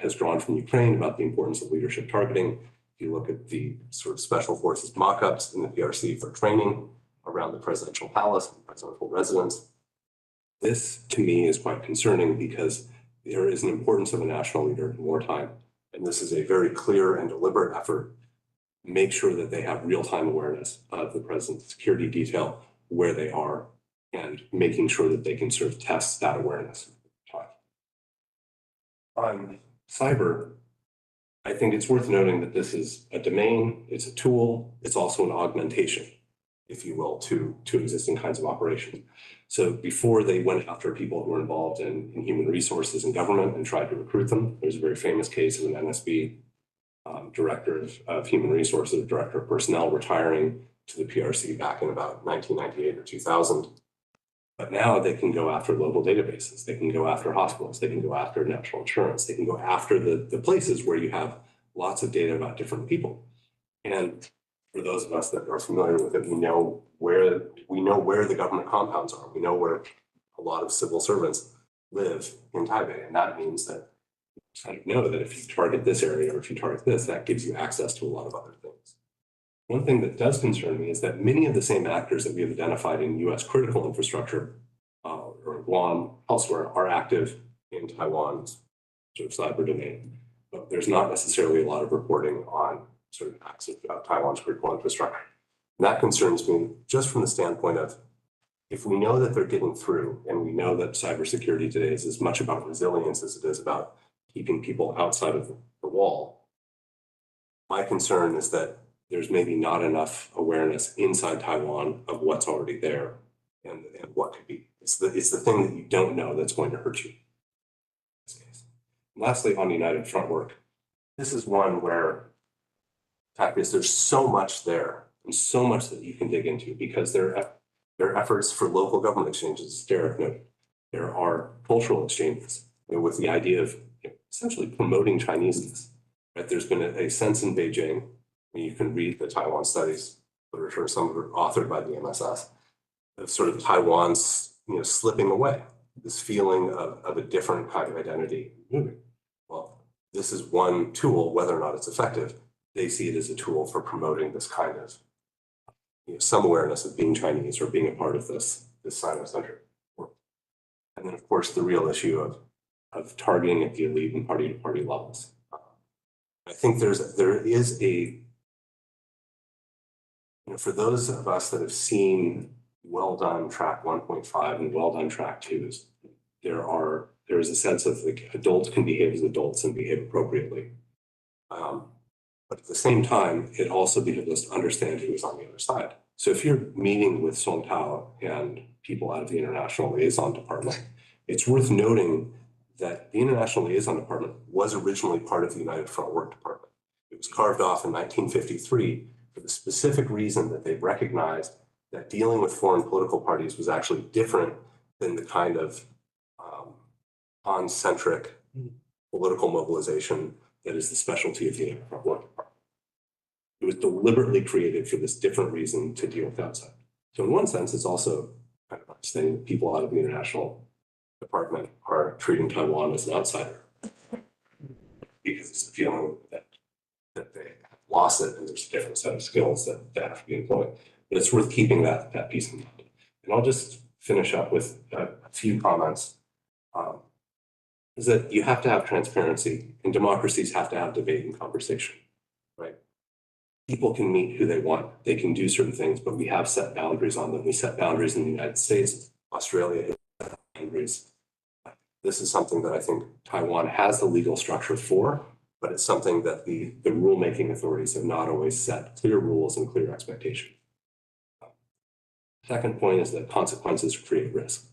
has drawn from Ukraine about the importance of leadership targeting, if you look at the sort of special forces mock-ups in the PRC for training around the presidential palace and presidential residence, this to me is quite concerning because there is an importance of a national leader in wartime. And this is a very clear and deliberate effort to make sure that they have real-time awareness of the president's security detail, where they are, and making sure that they can sort of test that awareness. On cyber, I think it's worth noting that this is a domain, it's a tool, it's also an augmentation, if you will, to existing kinds of operations. So before they went after people who were involved in human resources and government and tried to recruit them, there's a very famous case of an NSB director of human resources, director of personnel retiring to the PRC back in about 1998 or 2000. But now they can go after local databases. They can go after hospitals. They can go after national insurance. They can go after the places where you have lots of data about different people. And for those of us that are familiar with it, we know where the government compounds are. We know where a lot of civil servants live in Taipei. And that means that you kind of know that if you target this area or if you target this, that gives you access to a lot of other things. One thing that does concern me is that many of the same actors that we have identified in US critical infrastructure or Guam, elsewhere, are active in Taiwan's sort of cyber domain. But there's not necessarily a lot of reporting on sort of access to Taiwan's critical infrastructure. And that concerns me just from the standpoint of, if we know that they're getting through, and we know that cybersecurity today is as much about resilience as it is about keeping people outside of the wall, my concern is that there's maybe not enough awareness inside Taiwan of what's already there and what could be. It's the thing that you don't know that's going to hurt you in this case. And lastly, on United Front work, this is one where the fact is there's so much there and so much that you can dig into, because there are efforts for local government exchanges, as Derek noted. There are cultural exchanges with the idea of essentially promoting Chineseness. Right? There's been a sense in Beijing, when you can read the Taiwan Studies literature, some of it authored by the MSS, of sort of Taiwan's, slipping away, this feeling of a different kind of identity moving. Well, this is one tool, whether or not it's effective. They see it as a tool for promoting this kind of, some awareness of being Chinese or being a part of this Sino-centric world. And then, of course, the real issue of targeting at the elite and party-to-party levels. I think there is a, for those of us that have seen well done track 1.5 and well done track 2s, there is a sense of like adults can behave as adults and behave appropriately. But at the same time, it also behooves us to understand who is on the other side. So if you're meeting with Song Tao and people out of the International Liaison Department, it's worth noting that the International Liaison Department was originally part of the United Front Work Department. It was carved off in 1953 for the specific reason that they recognized that dealing with foreign political parties was actually different than the kind of on-centric political mobilization that is the specialty of the United Front Work Department. It was deliberately created for this different reason to deal with outside. So in one sense, it's also kind of understanding that people out of the International Department are treating Taiwan as an outsider because it's a feeling that they have lost it and there's a different set of skills that have to be employed. But it's worth keeping that piece in mind. And I'll just finish up with a few comments. Is that you have to have transparency, and democracies have to have debate and conversation, right? People can meet who they want, they can do certain things, but we have set boundaries on them. We set boundaries in the United States, Australia has set boundaries. This is something that I think Taiwan has the legal structure for, but it's something that the rulemaking authorities have not always set clear rules and clear expectations. Second point is that consequences create risk.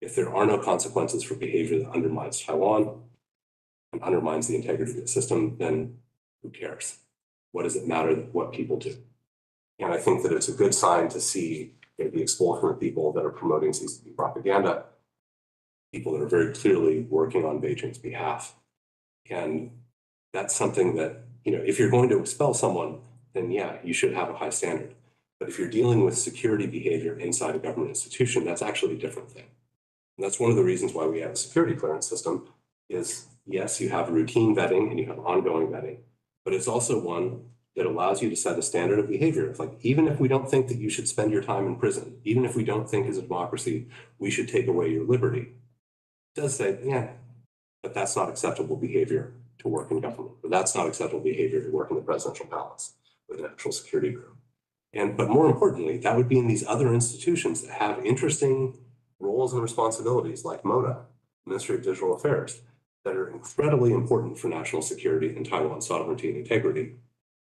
If there are no consequences for behavior that undermines Taiwan and undermines the integrity of the system, then who cares? What does it matter what people do? And I think that it's a good sign to see the expulsion of people that are promoting CCP propaganda, people that are very clearly working on Beijing's behalf. And that's something that, if you're going to expel someone, then yeah, you should have a high standard. But if you're dealing with security behavior inside a government institution, that's actually a different thing. And that's one of the reasons why we have a security clearance system is, yes, you have routine vetting and you have ongoing vetting, but it's also one that allows you to set a standard of behavior. It's like, even if we don't think that you should spend your time in prison, even if we don't think as a democracy, we should take away your liberty, it does say, yeah, but that's not acceptable behavior to work in government, or that's not acceptable behavior to work in the presidential palace with an actual security group. But more importantly, that would be in these other institutions that have interesting roles and responsibilities like MODA, Ministry of Digital Affairs, that are incredibly important for national security and Taiwan's sovereignty and integrity,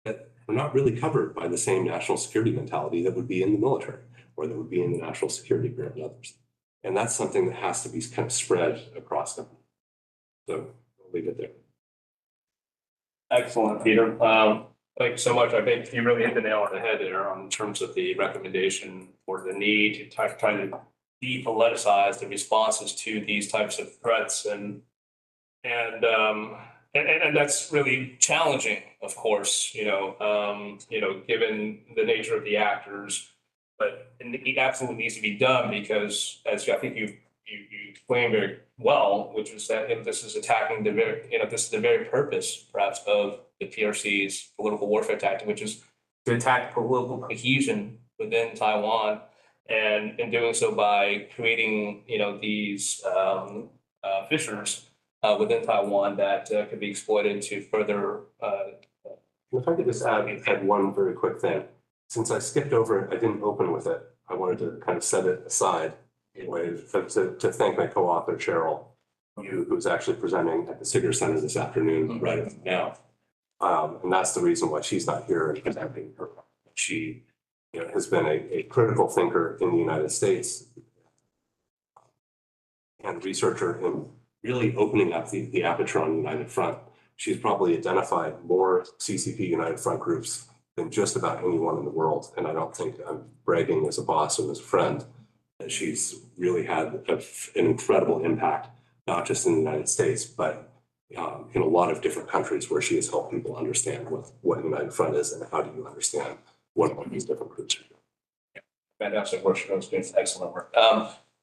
that are not really covered by the same national security mentality that would be in the military or that would be in the National Security Bureau and others. And that's something that has to be kind of spread across them. So I'll leave it there. Excellent, Peter. Thank you so much. I think you really hit the nail on the head there on terms of the recommendation or the need to try to depoliticize the responses to these types of threats, and that's really challenging, of course, given the nature of the actors, but it absolutely needs to be done because, as I think you explained very well, which is that this is attacking this is the very purpose, perhaps, of the PRC's political warfare tactic, which is to attack political cohesion within Taiwan. And in doing so by creating, these fissures within Taiwan that could be exploited to further. If I could just add one very quick thing. Since I skipped over it, I didn't open with it. I wanted to kind of set it aside anyway to thank my co-author, Cheryl, who's actually presenting at the Sigger Center this afternoon, right now. And that's the reason why she's not here and presenting her. She has been a critical thinker in the United States and researcher in really opening up the aperture on United Front. She's probably identified more CCP United Front groups than just about anyone in the world. And I don't think I'm bragging as a boss or as a friend that she's really had an incredible impact, not just in the United States, but in a lot of different countries where she has helped people understand what United Front is and how do you understand what these different groups are doing. Fantastic work, It's excellent work.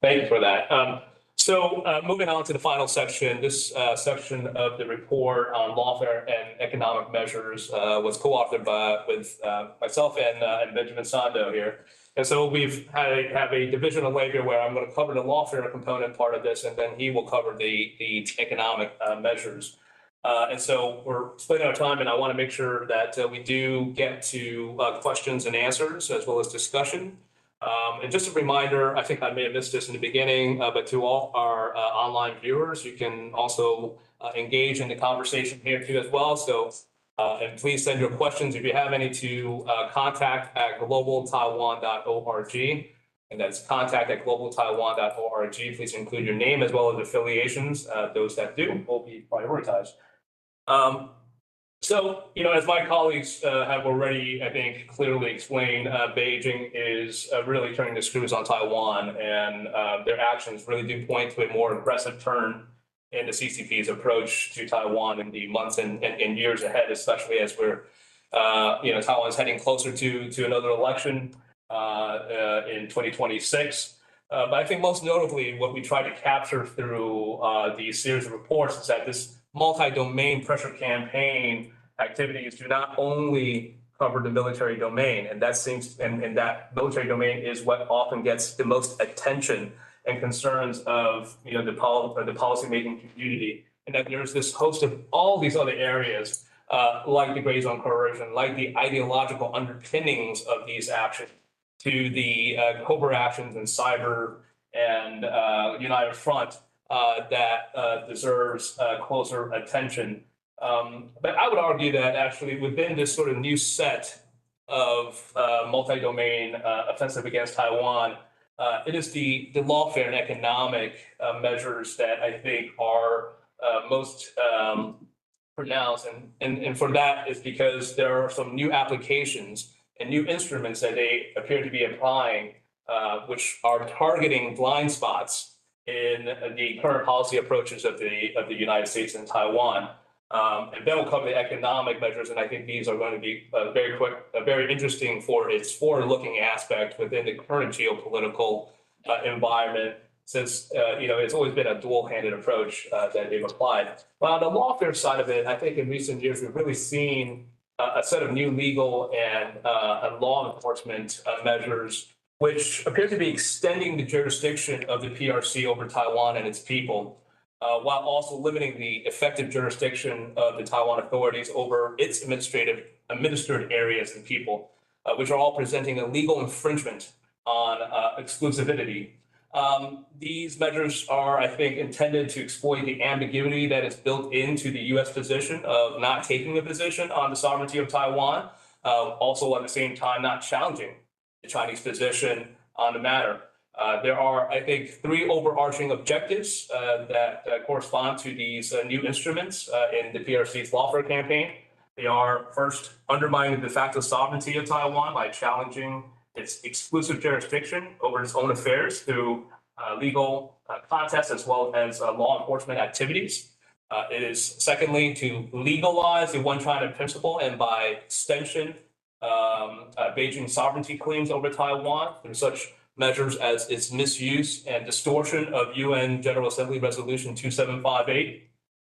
Thank you for that. So moving on to the final section, this section of the report on lawfare and economic measures was co-authored with myself and Benjamin Sando here. And so we've have a division of labor where I'm going to cover the lawfare component part of this, and then he will cover the economic measures. And so we're splitting our time, and I want to make sure that we do get to questions and answers as well as discussion. And just a reminder, I think I may have missed this in the beginning, but to all our online viewers, you can also engage in the conversation here too as well. So, and please send your questions if you have any to contact@globaltaiwan.org. And that's contact@globaltaiwan.org. Please include your name as well as affiliations. Those that do will be prioritized. So, as my colleagues have already, I think, clearly explained, Beijing is really turning the screws on Taiwan, and their actions really do point to a more aggressive turn in the CCP's approach to Taiwan in the months and years ahead, especially as we're, Taiwan's heading closer to another election in 2026. But I think most notably, what we try to capture through these series of reports is that this multi-domain pressure campaign activities do not only cover the military domain, and that military domain is what often gets the most attention and concerns of the policymaking community, and that there's this host of all these other areas like the gray zone coercion, like the ideological underpinnings of these actions, to the covert actions and cyber and united front that deserves closer attention. But I would argue that actually within this sort of new set of multi-domain offensive against Taiwan, it is the lawfare and economic measures that I think are most pronounced. And for that is because there are some new applications and new instruments that they appear to be applying, which are targeting blind spots in the current policy approaches of the United States and Taiwan. And then we'll cover the economic measures, and I think these are going to be very interesting for its forward-looking aspect within the current geopolitical environment, since it's always been a dual-handed approach that they've applied. But on the lawfare side of it, I think in recent years we've really seen a set of new legal and law enforcement measures, which appear to be extending the jurisdiction of the PRC over Taiwan and its people, while also limiting the effective jurisdiction of the Taiwan authorities over its administered areas and people, which are all presenting a legal infringement on exclusivity. These measures are, I think, intended to exploit the ambiguity that is built into the U.S. position of not taking a position on the sovereignty of Taiwan, also at the same time not challenging the Chinese position on the matter. There are, I think, three overarching objectives that correspond to these new instruments in the PRC's lawfare campaign. They are, first, undermining the de facto sovereignty of Taiwan by challenging its exclusive jurisdiction over its own affairs through legal contests as well as law enforcement activities. It is, secondly, to legalize the One China principle and, by extension, Beijing's sovereignty claims over Taiwan through such measures as its misuse and distortion of UN General Assembly Resolution 2758.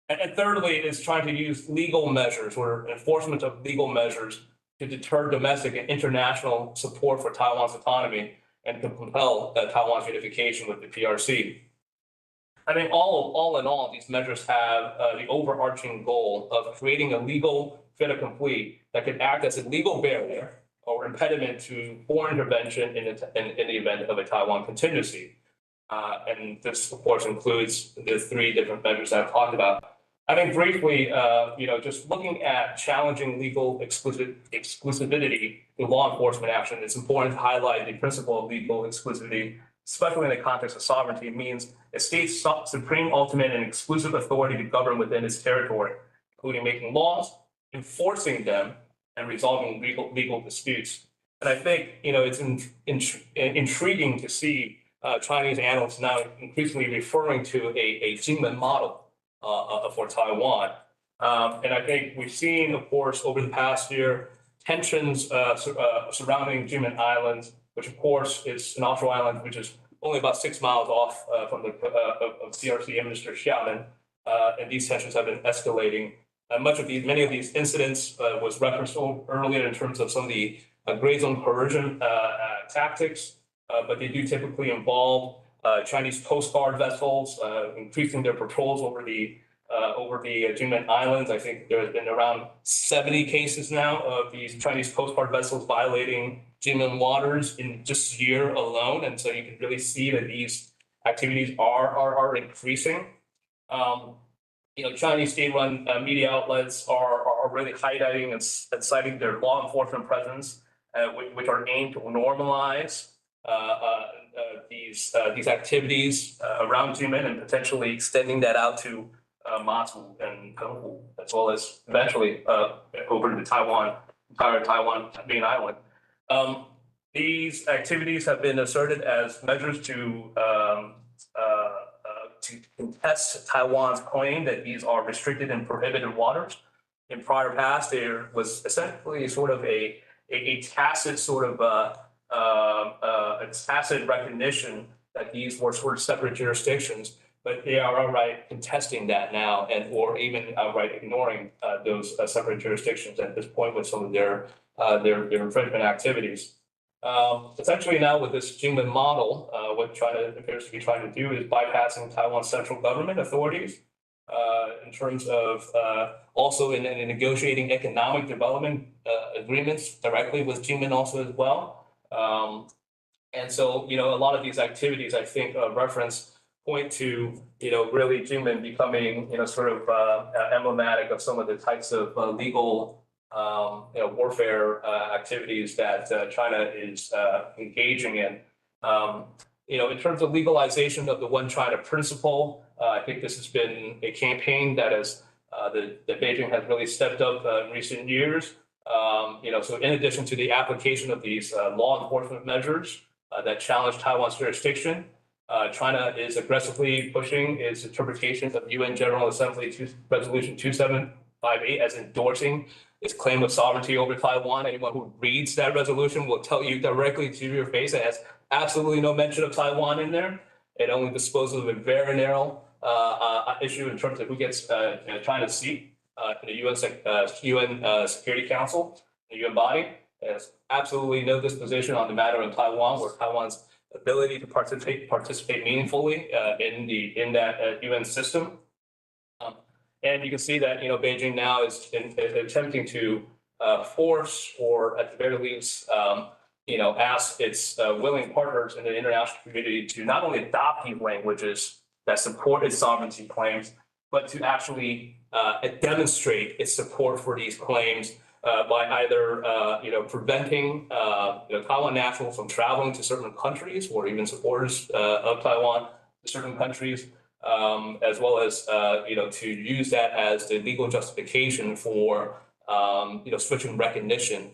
And thirdly, is trying to use legal measures or enforcement of legal measures to deter domestic and international support for Taiwan's autonomy and to compel Taiwan's unification with the PRC. I mean, all in all, these measures have the overarching goal of creating a legal fait accompli that could act as a legal barrier or impediment to foreign intervention in the event of a Taiwan contingency. And this, of course, includes the three different measures I've talked about. I think briefly, just looking at challenging legal exclusivity through law enforcement action, it's important to highlight the principle of legal exclusivity, especially in the context of sovereignty. It means a state's supreme, ultimate, and exclusive authority to govern within its territory, including making laws, enforcing them, and resolving legal disputes. And I think, it's intriguing to see Chinese analysts now increasingly referring to a Jinmen model for Taiwan. And I think we've seen, of course, over the past year, tensions surrounding Jinmen Island, which of course is an offshore island which is only about 6 miles off from the of CRC Minister Xiamen, and these tensions have been escalating. Many of these incidents was referenced earlier in terms of some of the gray zone coercion tactics, but they do typically involve Chinese Coast Guard vessels increasing their patrols over the Jinmen Islands. I think there has been around 70 cases now of these Chinese Coast Guard vessels violating Jinmen waters in just a year alone, and so you can really see that these activities are increasing. Chinese state-run media outlets are really highlighting and citing their law enforcement presence, which are aimed to normalize these activities around Jinmen and potentially extending that out to Matsu and Penghu, as well as eventually over to Taiwan, entire Taiwan main island. These activities have been asserted as measures to contest Taiwan's claim that these are restricted and prohibited waters. In prior past, there was essentially sort of a tacit sort of a tacit recognition that these were sort of separate jurisdictions, but they are outright contesting that now, and or even outright ignoring those separate jurisdictions at this point with some of their infringement activities. Essentially now with this Jinmen model, what China appears to be trying to do is bypassing Taiwan's central government authorities in terms of also in negotiating economic development agreements directly with Jinmen also as well. And so, a lot of these activities, I think, point to, really Jinmen becoming, sort of emblematic of some of the types of legal warfare activities that China is engaging in. In terms of legalization of the One China principle, I think this has been a campaign that has that Beijing has really stepped up in recent years. So in addition to the application of these law enforcement measures that challenge Taiwan's jurisdiction, China is aggressively pushing its interpretation of UN General Assembly Resolution 2758 as endorsing its claim of sovereignty over Taiwan. Anyone who reads that resolution will tell you directly to your face it has absolutely no mention of Taiwan in there. It only disposes of a very narrow issue in terms of who gets China's seat in the UN Security Council, the UN body. It has absolutely no disposition on the matter of Taiwan, where Taiwan's ability to participate meaningfully in that UN system. And you can see that Beijing now is attempting to force, or at the very least, ask its willing partners in the international community to not only adopt these languages that support its sovereignty claims, but to actually demonstrate its support for these claims by either preventing Taiwan nationals from traveling to certain countries, or even supporters of Taiwan to certain countries. As well as to use that as the legal justification for switching recognition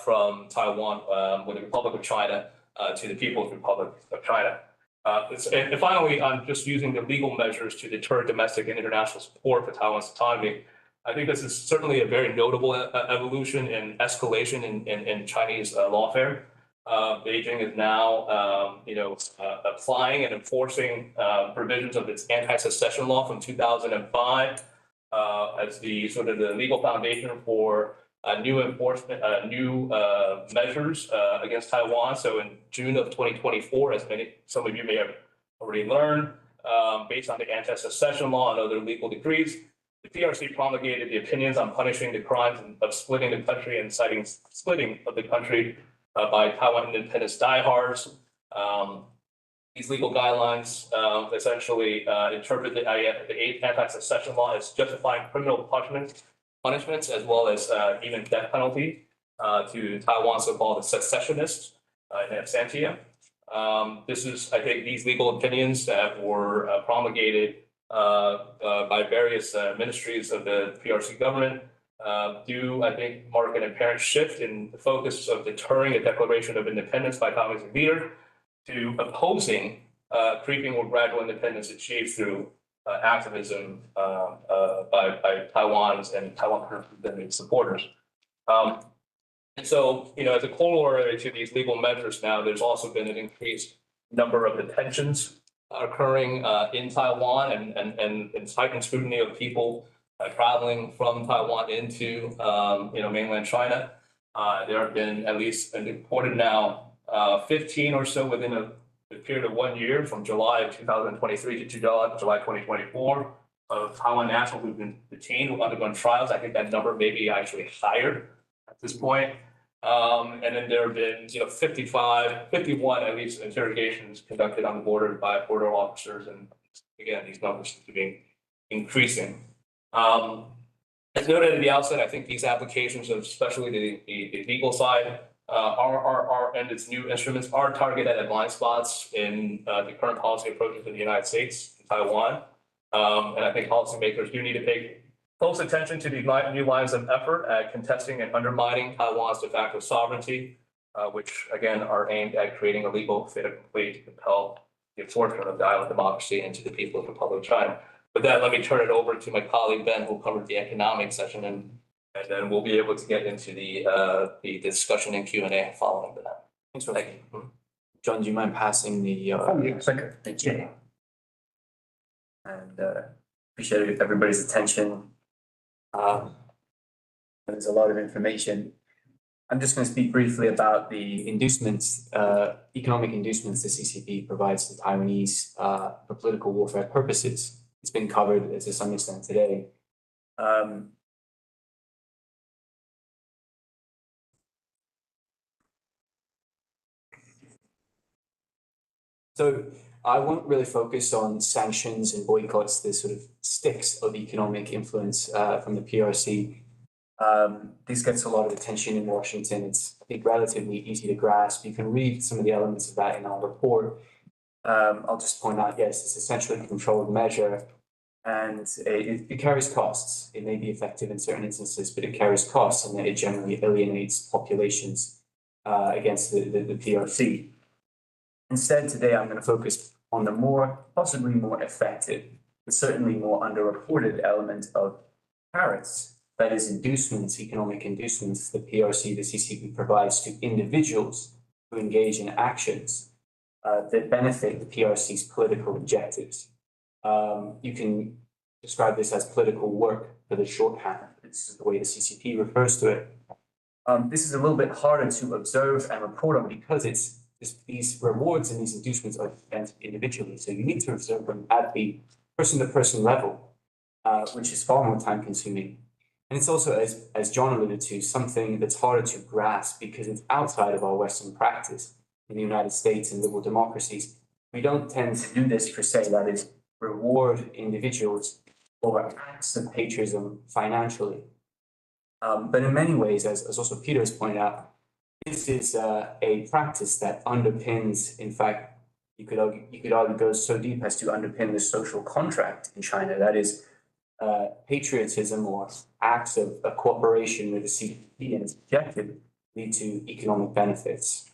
from Taiwan with the Republic of China to the People's Republic of China. And finally, on just using the legal measures to deter domestic and international support for Taiwan's autonomy, I think this is certainly a very notable evolution and escalation in Chinese lawfare. Beijing is now, applying and enforcing provisions of its anti-secession law from 2005 as the sort of the legal foundation for new measures against Taiwan. So in June of 2024, as some of you may have already learned, based on the anti-secession law and other legal decrees, the PRC promulgated the opinions on punishing the crimes of splitting the country and citing splitting of the country by Taiwan independence diehards. These legal guidelines essentially interpret the anti-secession law as justifying criminal punishments as well as even death penalty to Taiwan's so-called secessionists in absentia. This is, I think, these legal opinions that were promulgated by various ministries of the PRC government do, I think, mark an apparent shift in the focus of deterring a declaration of independence by Taiwan's leader to opposing creeping or gradual independence achieved through activism by Taiwan's and Taiwan supporters. And so, as a corollary to these legal measures now, there's also been an increased number of detentions occurring in Taiwan and heightened scrutiny of people traveling from Taiwan into, mainland China. There have been at least reported now 15 or so within a period of 1 year from July of 2023 to July 2024 of Taiwan nationals who've been detained or undergone trials. I think that number may be actually higher at this point. And then there have been, 51 at least interrogations conducted on the border by border officers. And again, these numbers seem to be increasing. As noted at the outset, I think these applications, especially the legal side, and its new instruments are targeted at blind spots in the current policy approaches in the United States and Taiwan. And I think policymakers do need to pay close attention to these new lines of effort at contesting and undermining Taiwan's de facto sovereignty, which again are aimed at creating a legal fait accompli to compel the enforcement of the island democracy into the People's Republic of China. With that, let me turn it over to my colleague Ben, who covered the economic session, and then we'll be able to get into the discussion and Q&A following that. Thanks for that. John, do you mind passing the clicker? Thank you. And appreciate everybody's attention. There's a lot of information. I'm just going to speak briefly about the inducements, economic inducements the CCP provides to Taiwanese for political warfare purposes. It's been covered to some extent today. So I won't really focus on sanctions and boycotts, the sort of sticks of economic influence from the PRC. This gets a lot of attention in Washington. It's, I think, relatively easy to grasp. You can read some of the elements of that in our report. I'll just point out, yes, it's essentially a controlled measure, and it carries costs. It may be effective in certain instances, but it carries costs, and it generally alienates populations against the PRC. Instead, today I'm going to focus on the possibly more effective, but certainly more underreported element of tariffs. That is inducements, economic inducements the PRC, the CCP provides to individuals who engage in actions that benefit the PRC's political objectives. You can describe this as political work for the shorthand. This is the way the CCP refers to it. This is a little bit harder to observe and report on because these rewards and these inducements are spent individually. So you need to observe them at the person-to-person level, which is far more time-consuming. And it's also, as John alluded to, something that's harder to grasp because it's outside of our Western practice. In the United States and liberal democracies, we don't tend to do this per se, that is, reward individuals for acts of patriotism financially. But in many ways, as also Peter has pointed out, this is a practice that underpins, in fact, you could argue goes so deep as to underpin the social contract in China. That is, patriotism or acts of cooperation with the CCP and its objective lead to economic benefits.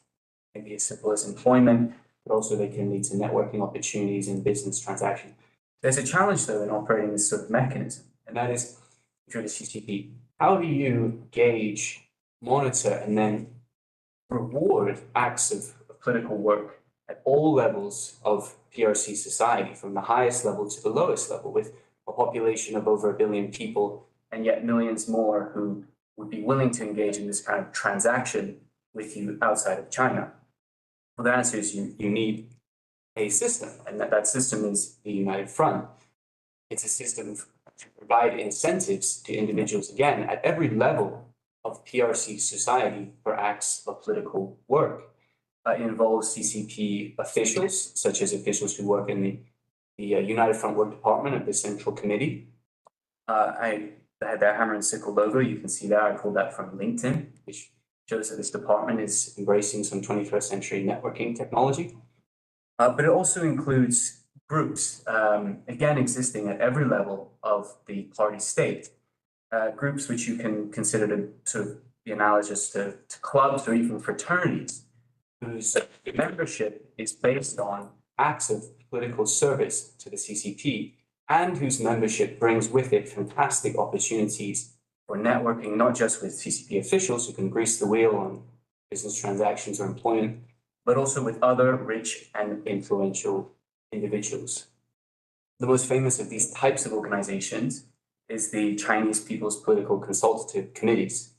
Maybe as simple as employment, but also they can lead to networking opportunities and business transactions. There's a challenge, though, in operating this sort of mechanism, and that is, if you're the CCP, how do you gauge, monitor, and then reward acts of political work at all levels of PRC society, from the highest level to the lowest level, with a population of over 1 billion people, and yet millions more who would be willing to engage in this kind of transaction with you outside of China? Well, the answer is you need a system, and that system is the United Front. It's a system to provide incentives to individuals, again, at every level of PRC society for acts of political work. It involves CCP officials, such as officials who work in the United Front Work Department of the Central Committee. I had that hammer and sickle logo. You can see that. I pulled that from LinkedIn, which shows that this department is embracing some 21st century networking technology. But it also includes groups, again, existing at every level of the party state. Groups which you can consider to sort of be analogous to clubs or even fraternities, whose membership is based on acts of political service to the CCP, and whose membership brings with it fantastic opportunities for networking, not just with CCP officials who can grease the wheel on business transactions or employment, but also with other rich and influential individuals. The most famous of these types of organizations is the Chinese People's Political Consultative Committees,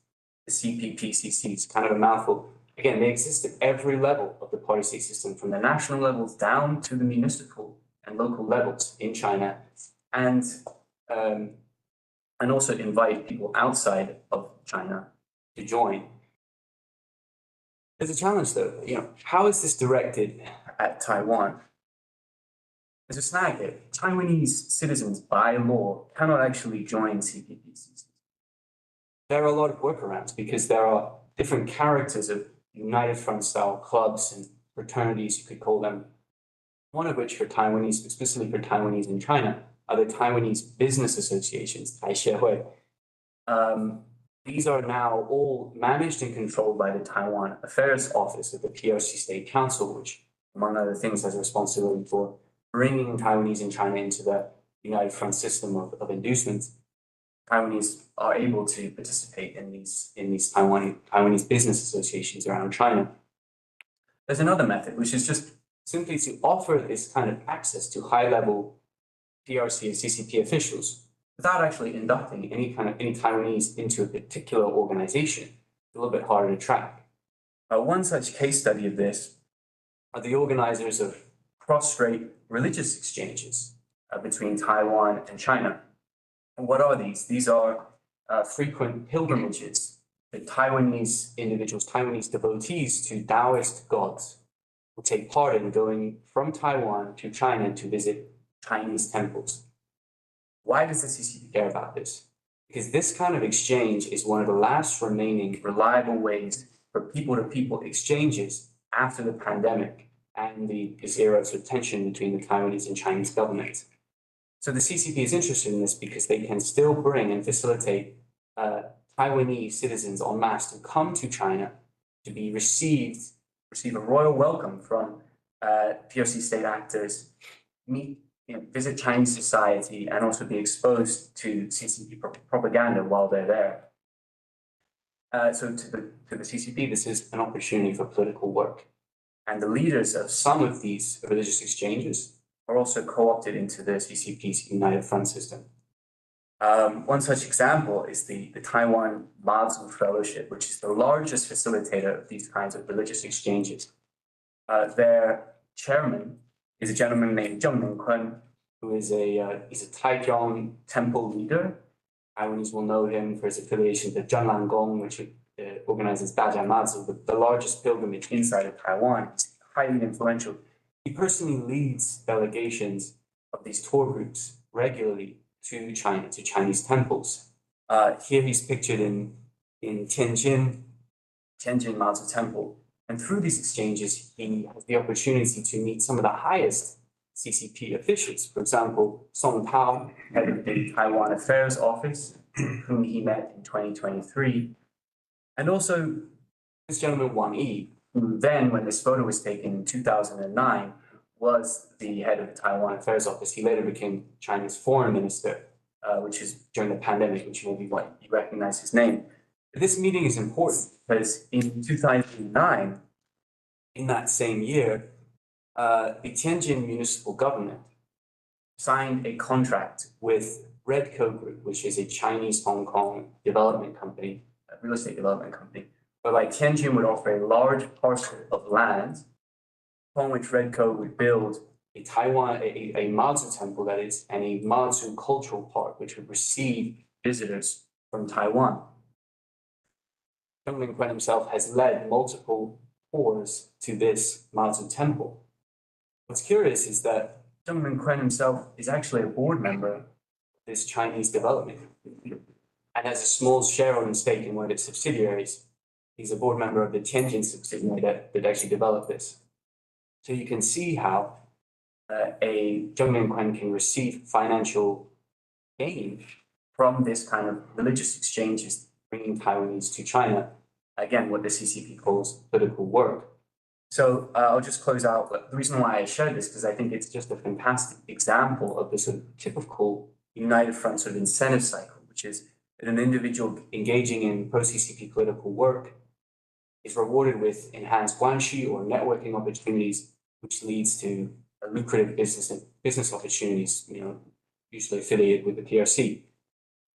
the CPPCCs, kind of a mouthful. Again, they exist at every level of the party-state system, from the national levels down to the municipal and local levels in China, and also invite people outside of China to join. There's a challenge, though. How is this directed at Taiwan? There's a snag here. Taiwanese citizens, by law, cannot actually join CPPCs. There are a lot of workarounds because there are different characters of United Front style clubs and fraternities, you could call them. One of which for Taiwanese, specifically for Taiwanese in China, are the Taiwanese business associations, Taixiehui. These are now all managed and controlled by the Taiwan Affairs Office of the PRC State Council, which, among other things, has responsibility for bringing Taiwanese in China into the United Front system of inducements. Taiwanese are able to participate in these Taiwanese business associations around China. There's another method, which is just simply to offer this kind of access to high-level PRC and CCP officials without actually inducting any Taiwanese into a particular organization. It's a little bit harder to track. One such case study of this are the organizers of cross-strait religious exchanges between Taiwan and China. And what are these? These are frequent pilgrimages that Taiwanese individuals, Taiwanese devotees to Taoist gods will take part in, going from Taiwan to China to visit Chinese temples. Why does the CCP care about this? Because this kind of exchange is one of the last remaining reliable ways for people-to-people exchanges after the pandemic and this era of tension between the Taiwanese and Chinese governments. So the CCP is interested in this because they can still bring and facilitate Taiwanese citizens en masse to come to China to be receive a royal welcome from PRC state actors, visit Chinese society, and also be exposed to CCP propaganda while they're there. So to the CCP, this is an opportunity for political work. And the leaders of some of these religious exchanges are also co-opted into the CCP's United Front system. One such example is the Taiwan Mazu Fellowship, which is the largest facilitator of these kinds of religious exchanges. Their chairman is a gentleman named Zheng Mingkun, who is he's a Taichung temple leader. Taiwanese will know him for his affiliation to Zhenlan Gong, which organizes Dajia Mazu, the largest pilgrimage inside of Taiwan. He's highly influential. He personally leads delegations of these tour groups regularly to China, to Chinese temples. Here he's pictured in Tianjin Mazu Temple. And through these exchanges, he has the opportunity to meet some of the highest CCP officials. For example, Song Tao, head of the Taiwan Affairs Office, whom he met in 2023. And also this gentleman, Wang Yi, who then, when this photo was taken in 2009, was the head of the Taiwan Affairs Office. He later became China's foreign minister, which is during the pandemic, which maybe what you recognize his name. But this meeting is important because in 2009, in that same year, the Tianjin municipal government signed a contract with Redco Group, which is a Chinese Hong Kong development company, a real estate development company, whereby Tianjin would offer a large parcel of land upon which Redco would build a Mazu temple, that is, and a Mazu cultural park, which would receive visitors from Taiwan. Zheng Mingkuen himself has led multiple tours to this Mazu temple. What's curious is that Zheng Mingkuen himself is actually a board member of this Chinese development company and has a small shareholder stake in one of its subsidiaries. He's a board member of the Tianjin subsidiary that actually developed this. So you can see how a Zheng Mingkuen can receive financial gain from this kind of religious exchanges, bringing Taiwanese to China. Again, what the CCP calls political work. So I'll just close out. The reason why I shared this, because I think it's just a fantastic example of this sort of typical United Front sort of incentive cycle, which is that an individual engaging in pro-CCP political work is rewarded with enhanced guanxi or networking opportunities, which leads to lucrative business opportunities, usually affiliated with the PRC.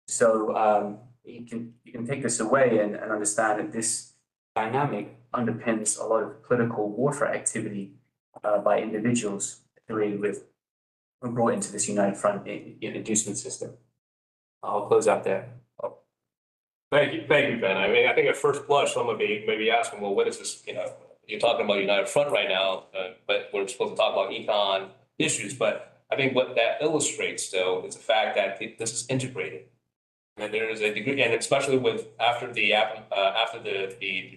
So you can take this away and understand that this dynamic underpins a lot of political warfare activity by individuals affiliated with or brought into this United Front inducement system. I'll close out there. Thank you, Ben. I mean, I think at first blush, someone may be asking, well, what is this? You're talking about United Front right now, but we're supposed to talk about econ issues. But I think what that illustrates, though, is the fact that this is integrated, and there is a degree, and especially with after the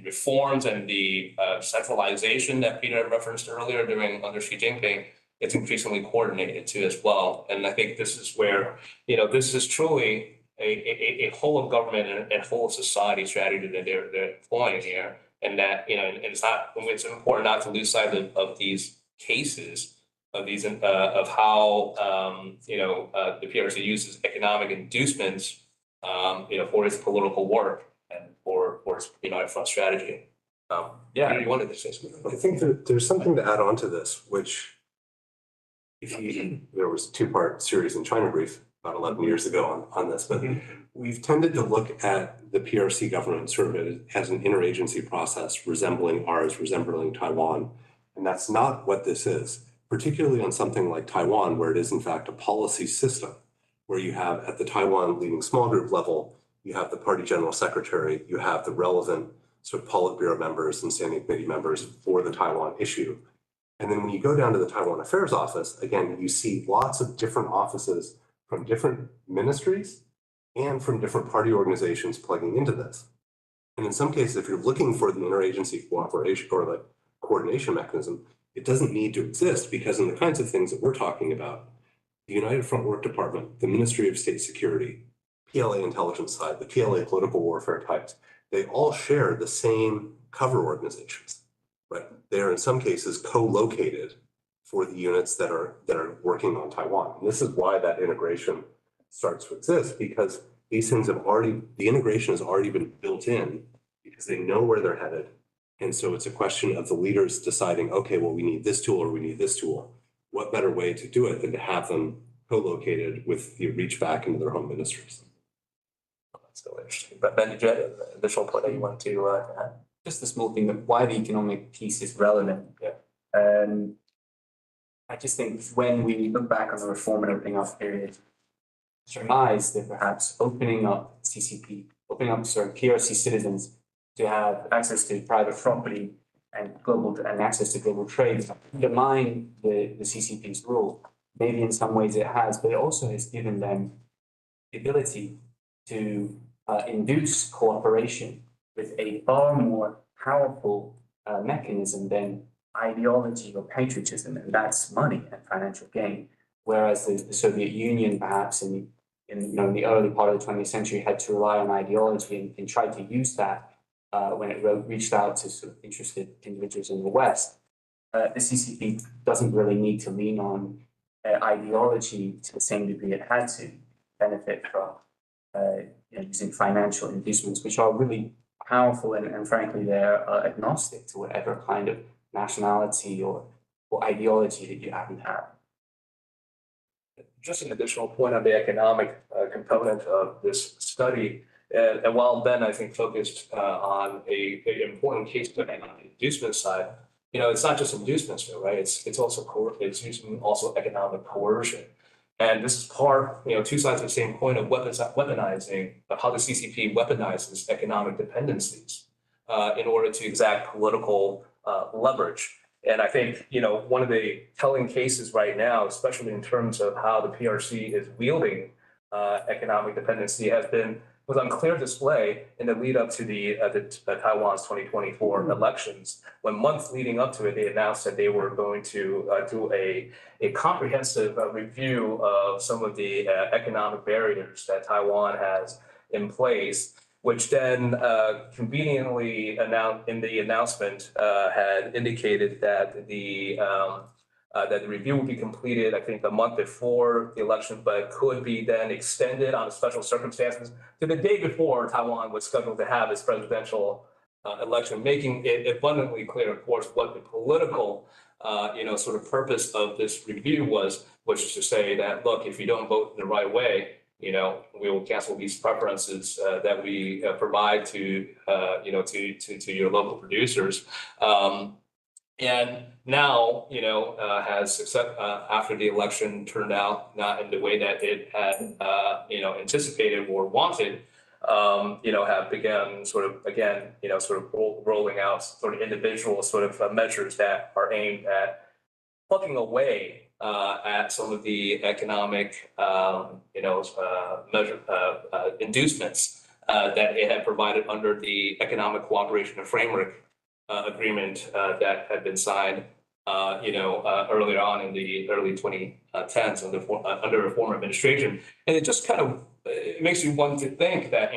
reforms and the centralization that Peter referenced earlier under Xi Jinping, it's increasingly coordinated too as well. And I think this is where this is truly a whole of government and whole of society strategy that they're employing here, and that and it's important not to lose sight of these cases of how the PRC uses economic inducements for its political work and for its United Front strategy. Peter, you wanted to say something? I think that there's something to add on to this, which there was a two-part series in China Brief about 11 years ago on this, but we've tended to look at the PRC government sort of as an interagency process resembling ours, resembling Taiwan. And that's not what this is, particularly on something like Taiwan, where it is in fact a policy system, where you have at the Taiwan leading small group level, you have the party general secretary, you have the relevant sort of Politburo members and standing committee members for the Taiwan issue. And then when you go down to the Taiwan Affairs Office, again, you see lots of different offices from different ministries and from different party organizations plugging into this. And in some cases, if you're looking for the interagency cooperation or the coordination mechanism, it doesn't need to exist, because in the kinds of things that we're talking about, the United Front Work Department, the Ministry of State Security, PLA intelligence side, the PLA political warfare types, they all share the same cover organizations, right? They are in some cases co-located for the units that are working on Taiwan. And this is why that integration starts to exist, because these things the integration has already been built in because they know where they're headed. And so it's a question of the leaders deciding, okay, well, we need this tool or we need this tool. What better way to do it than to have them co-located with the reach back into their home ministries? That's so interesting. But Ben, did you have an additional point that you wanted to add? Just a small thing, that why the economic piece is relevant. I just think when we look back on the reform and opening up period, surmise that perhaps opening up PRC citizens to have access to private property and access to global trade undermine the CCP's rule. Maybe in some ways it has, but it also has given them the ability to induce cooperation with a far more powerful mechanism than ideology or patriotism, and that's money and financial gain. Whereas the Soviet Union, perhaps in the early part of the 20th century, had to rely on ideology and tried to use that when it reached out to sort of interested individuals in the West. The CCP doesn't really need to lean on ideology to the same degree it had to benefit from using financial inducements, which are really powerful and frankly, they're agnostic to whatever kind of nationality or ideology that you happen to have. Just an additional point on the economic component of this study. And while Ben, I think, focused on an important case study on the inducement side, it's not just inducements, right? It's also it's using also economic coercion. And this is part, two sides of the same coin of weaponizing, of how the CCP weaponizes economic dependencies in order to exact political leverage. And I think, one of the telling cases right now, especially in terms of how the PRC is wielding economic dependency, was on clear display in the lead up to the Taiwan's 2024 elections. When months leading up to it, they announced that they were going to do a comprehensive review of some of the economic barriers that Taiwan has in place, which then conveniently announced in the announcement had indicated that the that the review will be completed, I think, a month before the election, but could be then extended on special circumstances to the day before Taiwan was scheduled to have its presidential election, making it abundantly clear, of course, what the political, sort of purpose of this review was, which is to say that, look, if you don't vote in the right way, we will cancel these preferences that we provide to your local producers. And now, has success after the election turned out not in the way that it had, anticipated or wanted, have begun sort of, again, rolling out sort of individual sort of measures that are aimed at plugging away at some of the economic, inducements that it had provided under the Economic Cooperation and Framework agreement that had been signed, earlier on in the early 2010s under a former administration. And it just kind of it makes you want to think that,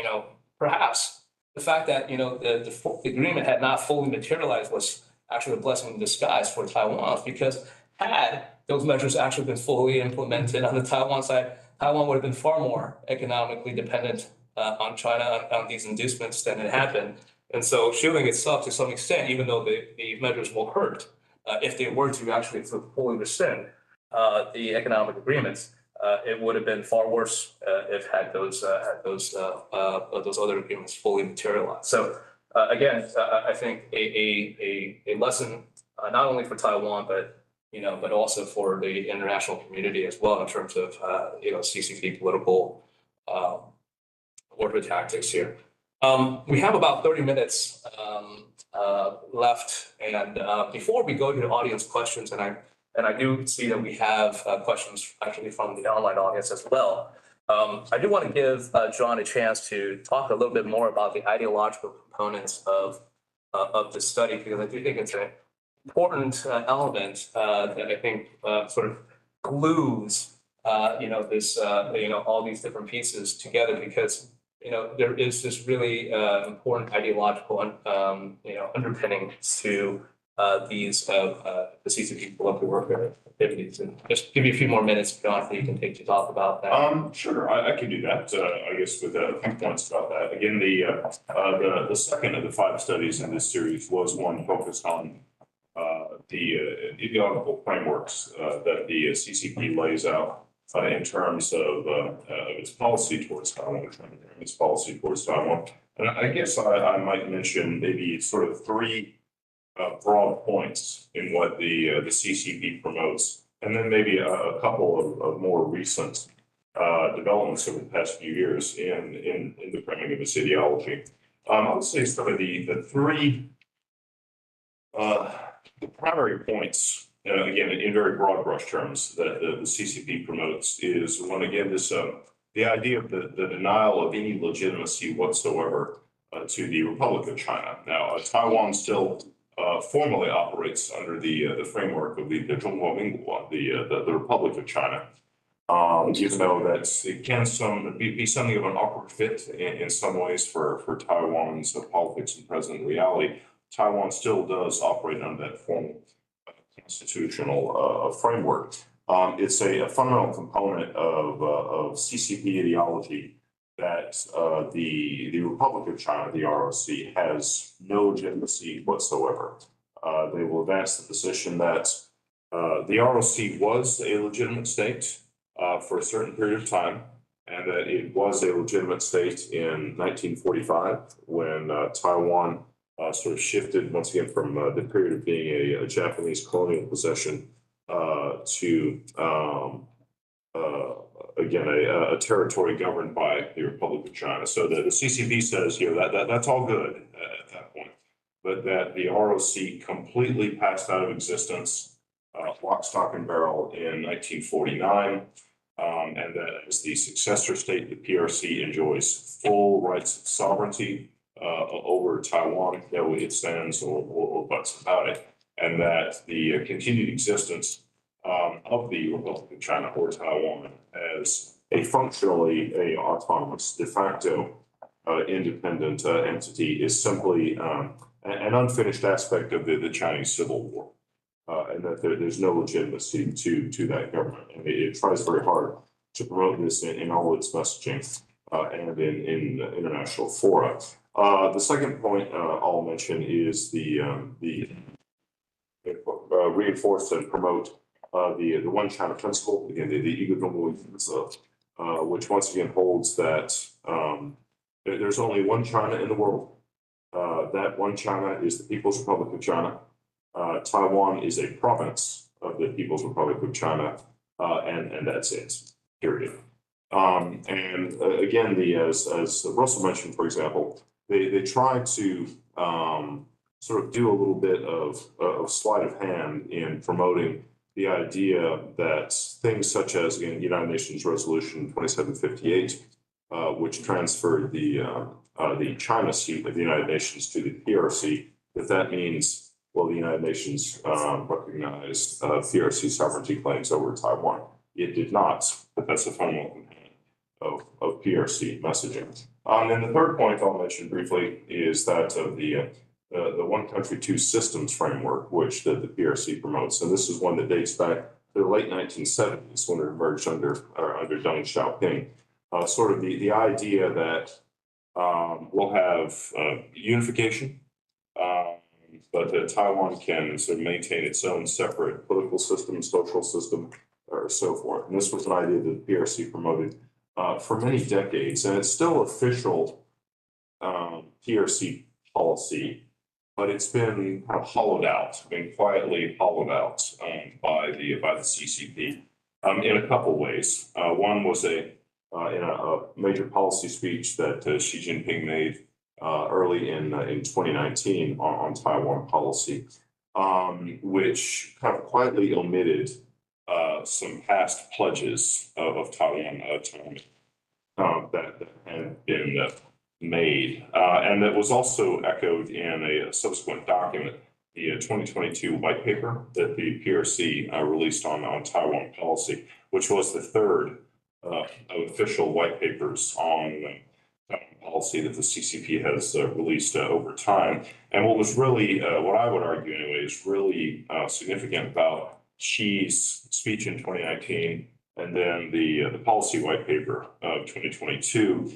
perhaps the fact that, the agreement had not fully materialized was actually a blessing in disguise for Taiwan, because had those measures actually been fully implemented on the Taiwan side, Taiwan would have been far more economically dependent on China on these inducements than it had been. And so shielding itself to some extent, even though the measures will hurt, if they were to actually fully rescind the economic agreements, it would have been far worse if had those other agreements fully materialized. So again, I think a lesson not only for Taiwan, but also for the international community as well in terms of CCP political warfare tactics here. We have about 30 minutes left, and before we go to the audience questions, and I do see that we have questions actually from the online audience as well. I do want to give John a chance to talk a little bit more about the ideological components of the study, because I do think it's an important element that I think sort of glues this all these different pieces together, because there is this really important ideological underpinning to these the CCP political warfare activities. And just give you a few more minutes, John, that you can take to talk about that. Sure, I can do that. I guess with a few points about that. Again, the second of the 5 studies in this series was one focused on the ideological frameworks that the CCP lays out in terms of its policy towards Taiwan, its policy towards Taiwan. And I guess I might mention maybe sort of 3 broad points in what the CCP promotes, and then maybe a couple of more recent developments over the past few years in the framing of its ideology. I would say sort of the 3 the primary points, again, in very broad brush terms, that the CCP promotes is, one, again, this the idea of the denial of any legitimacy whatsoever to the Republic of China. Now, Taiwan still formally operates under the framework of the Zhongguo Mingguo, the Republic of China. Even though it can be something of an awkward fit in some ways for Taiwan's politics and present reality, Taiwan still does operate under that formal constitutional framework. It's a fundamental component of CCP ideology that the Republic of China, the ROC, has no legitimacy whatsoever. They will advance the position that the ROC was a legitimate state for a certain period of time, and that it was a legitimate state in 1945 when Taiwan sort of shifted once again from the period of being a Japanese colonial possession to again a territory governed by the Republic of China. So the CCP says here that's all good at that point, but that the ROC completely passed out of existence, lock, stock, and barrel in 1949, and that as the successor state, the PRC enjoys full rights of sovereignty over Taiwan, no ifs, ands, or buts about it, and that the continued existence of the Republic of China or Taiwan as a functionally autonomous, de facto independent entity is simply an unfinished aspect of the Chinese Civil War. and that there's no legitimacy to that government. And it tries very hard to promote this in all its messaging and in international fora. The second point I'll mention is the reinforce and promote the one China principle, again, the which once again holds that there's only one China in the world. That one China is the People's Republic of China. Taiwan is a province of the People's Republic of China, and that's it, period. Again, as Russell mentioned, for example, they try to sort of do a little bit of sleight of hand in promoting the idea that things such as, again, United Nations Resolution 2758, which transferred the China seat of the United Nations to the PRC, that means, well, the United Nations recognized PRC sovereignty claims over Taiwan. It did not, but that's a fundamental component of PRC messaging. And the third point I'll mention briefly is that of the one country, two systems framework, which the PRC promotes. And this is one that dates back to the late 1970s when it emerged under Deng Xiaoping. Sort of the idea that we'll have unification, but that Taiwan can sort of maintain its own separate political system, social system, or so forth. And this was an idea that the PRC promoted for many decades, and it's still official PRC policy, but it's been kind of hollowed out, been quietly hollowed out by the CCP in a couple ways. One was in a major policy speech that Xi Jinping made early in 2019 on Taiwan policy, which kind of quietly omitted some past pledges of Taiwan autonomy that had been made, and that was also echoed in a subsequent document, the 2022 white paper that the PRC released on Taiwan policy, which was the third of official white papers on Taiwan policy that the CCP has released over time. And what was really, what I would argue anyway, is really significant about Xi's speech in 2019 and then the policy white paper of 2022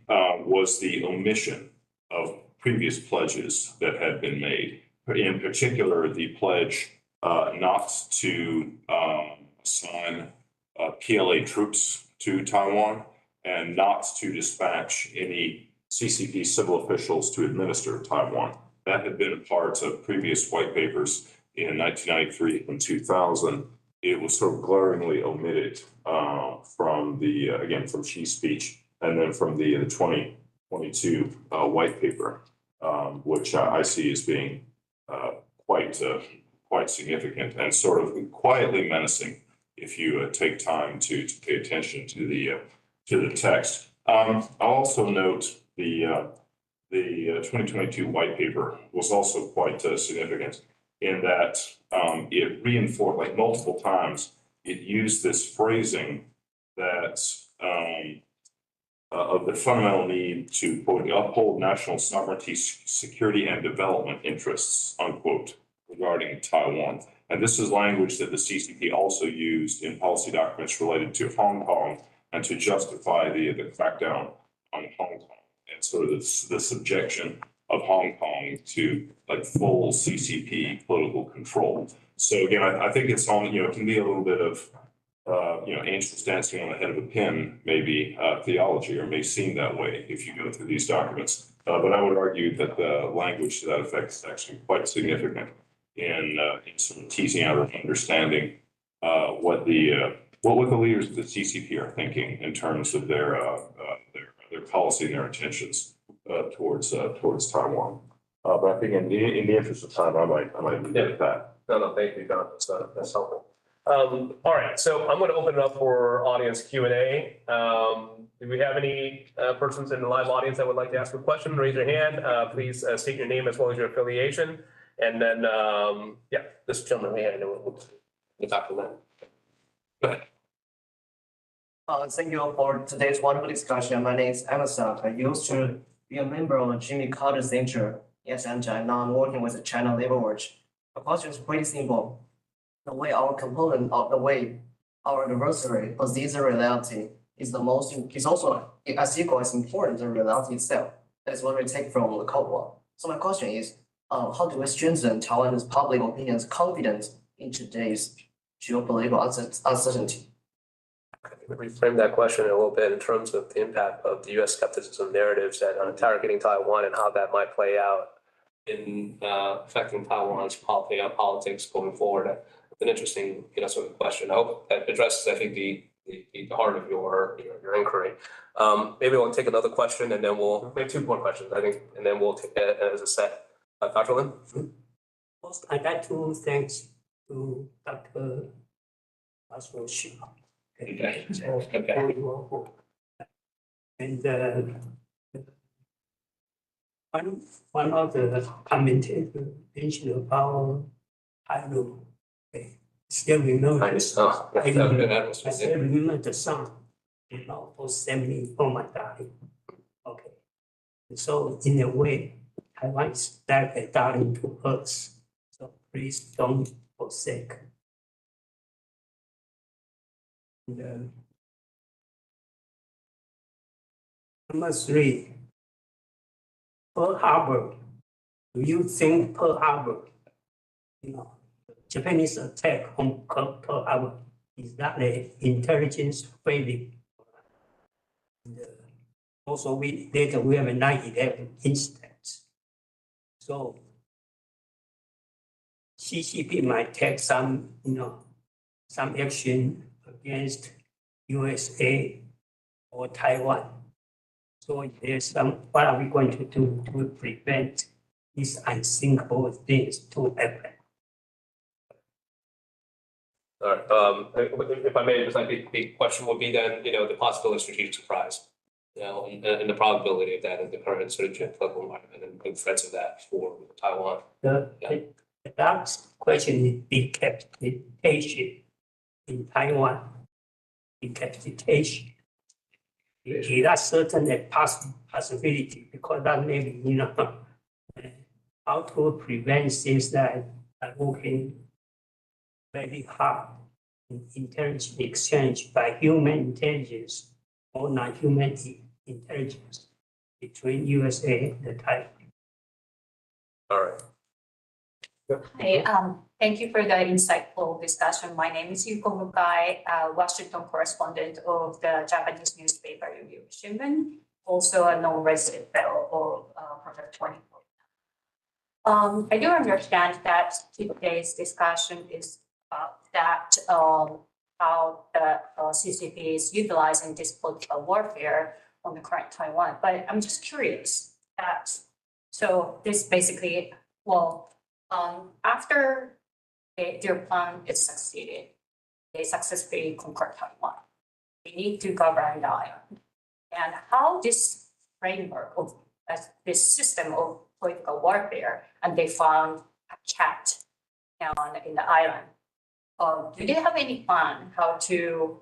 was the omission of previous pledges that had been made. In particular, the pledge not to assign PLA troops to Taiwan and not to dispatch any CCP civil officials to administer Taiwan. That had been a part of previous white papers in 1993 and 2000. It was sort of glaringly omitted from the, again, from Xi's speech, and then from the 2022 white paper, which I see as being quite significant and sort of quietly menacing if you take time to pay attention to the text. I'll also note the 2022 white paper was also quite significant in that it reinforced, like multiple times, it used this phrasing that of the fundamental need to, quote, uphold national sovereignty, security, and development interests, unquote, regarding Taiwan. And this is language that the CCP also used in policy documents related to Hong Kong and to justify the crackdown on Hong Kong and sort of the subjection of Hong Kong to like full CCP political control. So again, I think it's on, it can be a little bit of, angels dancing on the head of a pin, maybe theology, or may seem that way if you go through these documents. But I would argue that the language to that effect is actually quite significant in sort of teasing out and understanding what the leaders of the CCP are thinking in terms of their policy and their intentions towards Taiwan. But I think in the interest of time, I might leave it at that. No, thank you, John. That's helpful. All right, so I'm going to open it up for audience Q&A. Do we have any persons in the live audience that would like to ask a question? Raise your hand. Please state your name as well as your affiliation. And then, this gentleman here, and then we'll get back to that. Go ahead. Thank you for today's wonderful discussion. My name is Emerson. I used to be a member of Jimmy Carter's Center. Yes, and now I'm working with the China Labor Watch. The question is pretty simple. the way our component of the way our adversary perceives the reality is the most, is also as equal as important the reality itself. That's what we take from the Cold War. So my question is, how do we strengthen Taiwan's public opinion's confidence in today's geopolitical uncertainty? Reframe that question a little bit in terms of the impact of the U.S. skepticism narratives on interrogating Taiwan and how that might play out in affecting Taiwan's politics going forward. It's an interesting, sort of question. I hope that addresses, I think, the heart of your inquiry. Maybe we'll take another question and then we'll maybe two more questions, I think, and then we'll take it as a set. Dr. Lin? First, I'd like to thank to Dr. Xi. Okay. For your work. And one of the commentators mentioned about Taiwan. Okay. Still remember. I still remember the song, for 70 for my darling. Okay. So in a way, Taiwan is like a darling to us. So please don't forsake. And, number 3, Pearl Harbor. Do you think Pearl Harbor, Japanese attack on Pearl Harbor, is that an intelligence failure? And, also, later we have a 9/11 incident. So CCP might take some, some action against USA or Taiwan. So there's what are we going to do to prevent these unthinkable things to happen? All right. If I may, just like the question would be then, the possibility of strategic surprise, and the probability of that in the current sort of geopolitical environment and threats of that for Taiwan. The last question is decapitation in Taiwan. Decapitation. Is that certainly a possibility? Because that may be, how to prevent things that are working very hard in intelligence exchange by human intelligence or non-human intelligence between USA and Taiwan. All right. Hi, thank you for the insightful discussion. My name is Yuko Mukai, Washington correspondent of the Japanese newspaper Review Shimbun, also a non-resident fellow of Project 24. I do understand that today's discussion is that how the CCP is utilizing this political warfare on the current Taiwan, but I'm just curious that, so this basically, after their plan is succeeded, they successfully conquer Taiwan. They need to govern the island. And how this framework of this system of political warfare, and they found a cat down in the island. Do they have any plan how to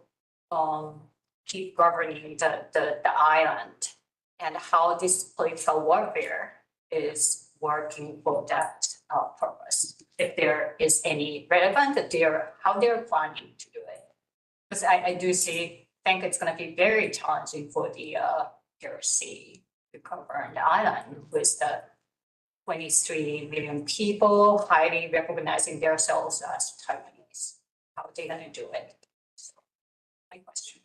keep governing the island, and how this political warfare is working for that purpose? If there is any relevant, how they're planning to do it. Because I do think it's going to be very challenging for the PRC to govern the island with the 23 million people highly recognizing themselves as Taiwanese. How are they going to do it? So, my question.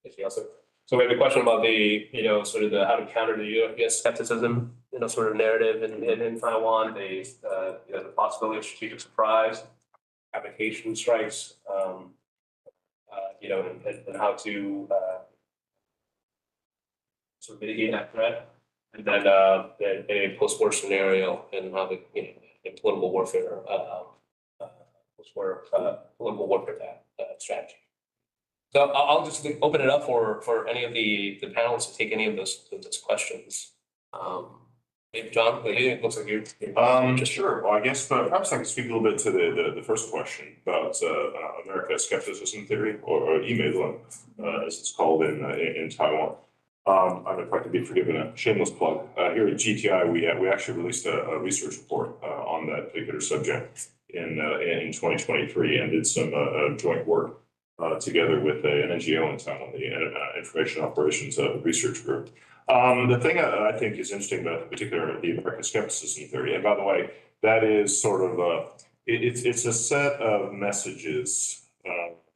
Thank you, also. So we have a question about the, sort of how to counter the U.S. skepticism, sort of narrative in Taiwan, the possibility of strategic surprise, application strikes, and how to sort of mitigate that threat, and then a post-war scenario and how the political warfare, political warfare strategy. So I'll just open it up for any of the panelists to take any of those questions. Maybe John, it looks like you're Sure. Well, I guess perhaps I can speak a little bit to the first question about America's skepticism theory, or EMAILN, as it's called in Taiwan. If I could be forgiven a shameless plug, here at GTI, we actually released a research report on that particular subject in 2023 and did some joint work together with an NGO in Taiwan, the Information Operations Research Group. The thing I think is interesting about particular the American skepticism theory, and by the way, that is sort of it's a set of messages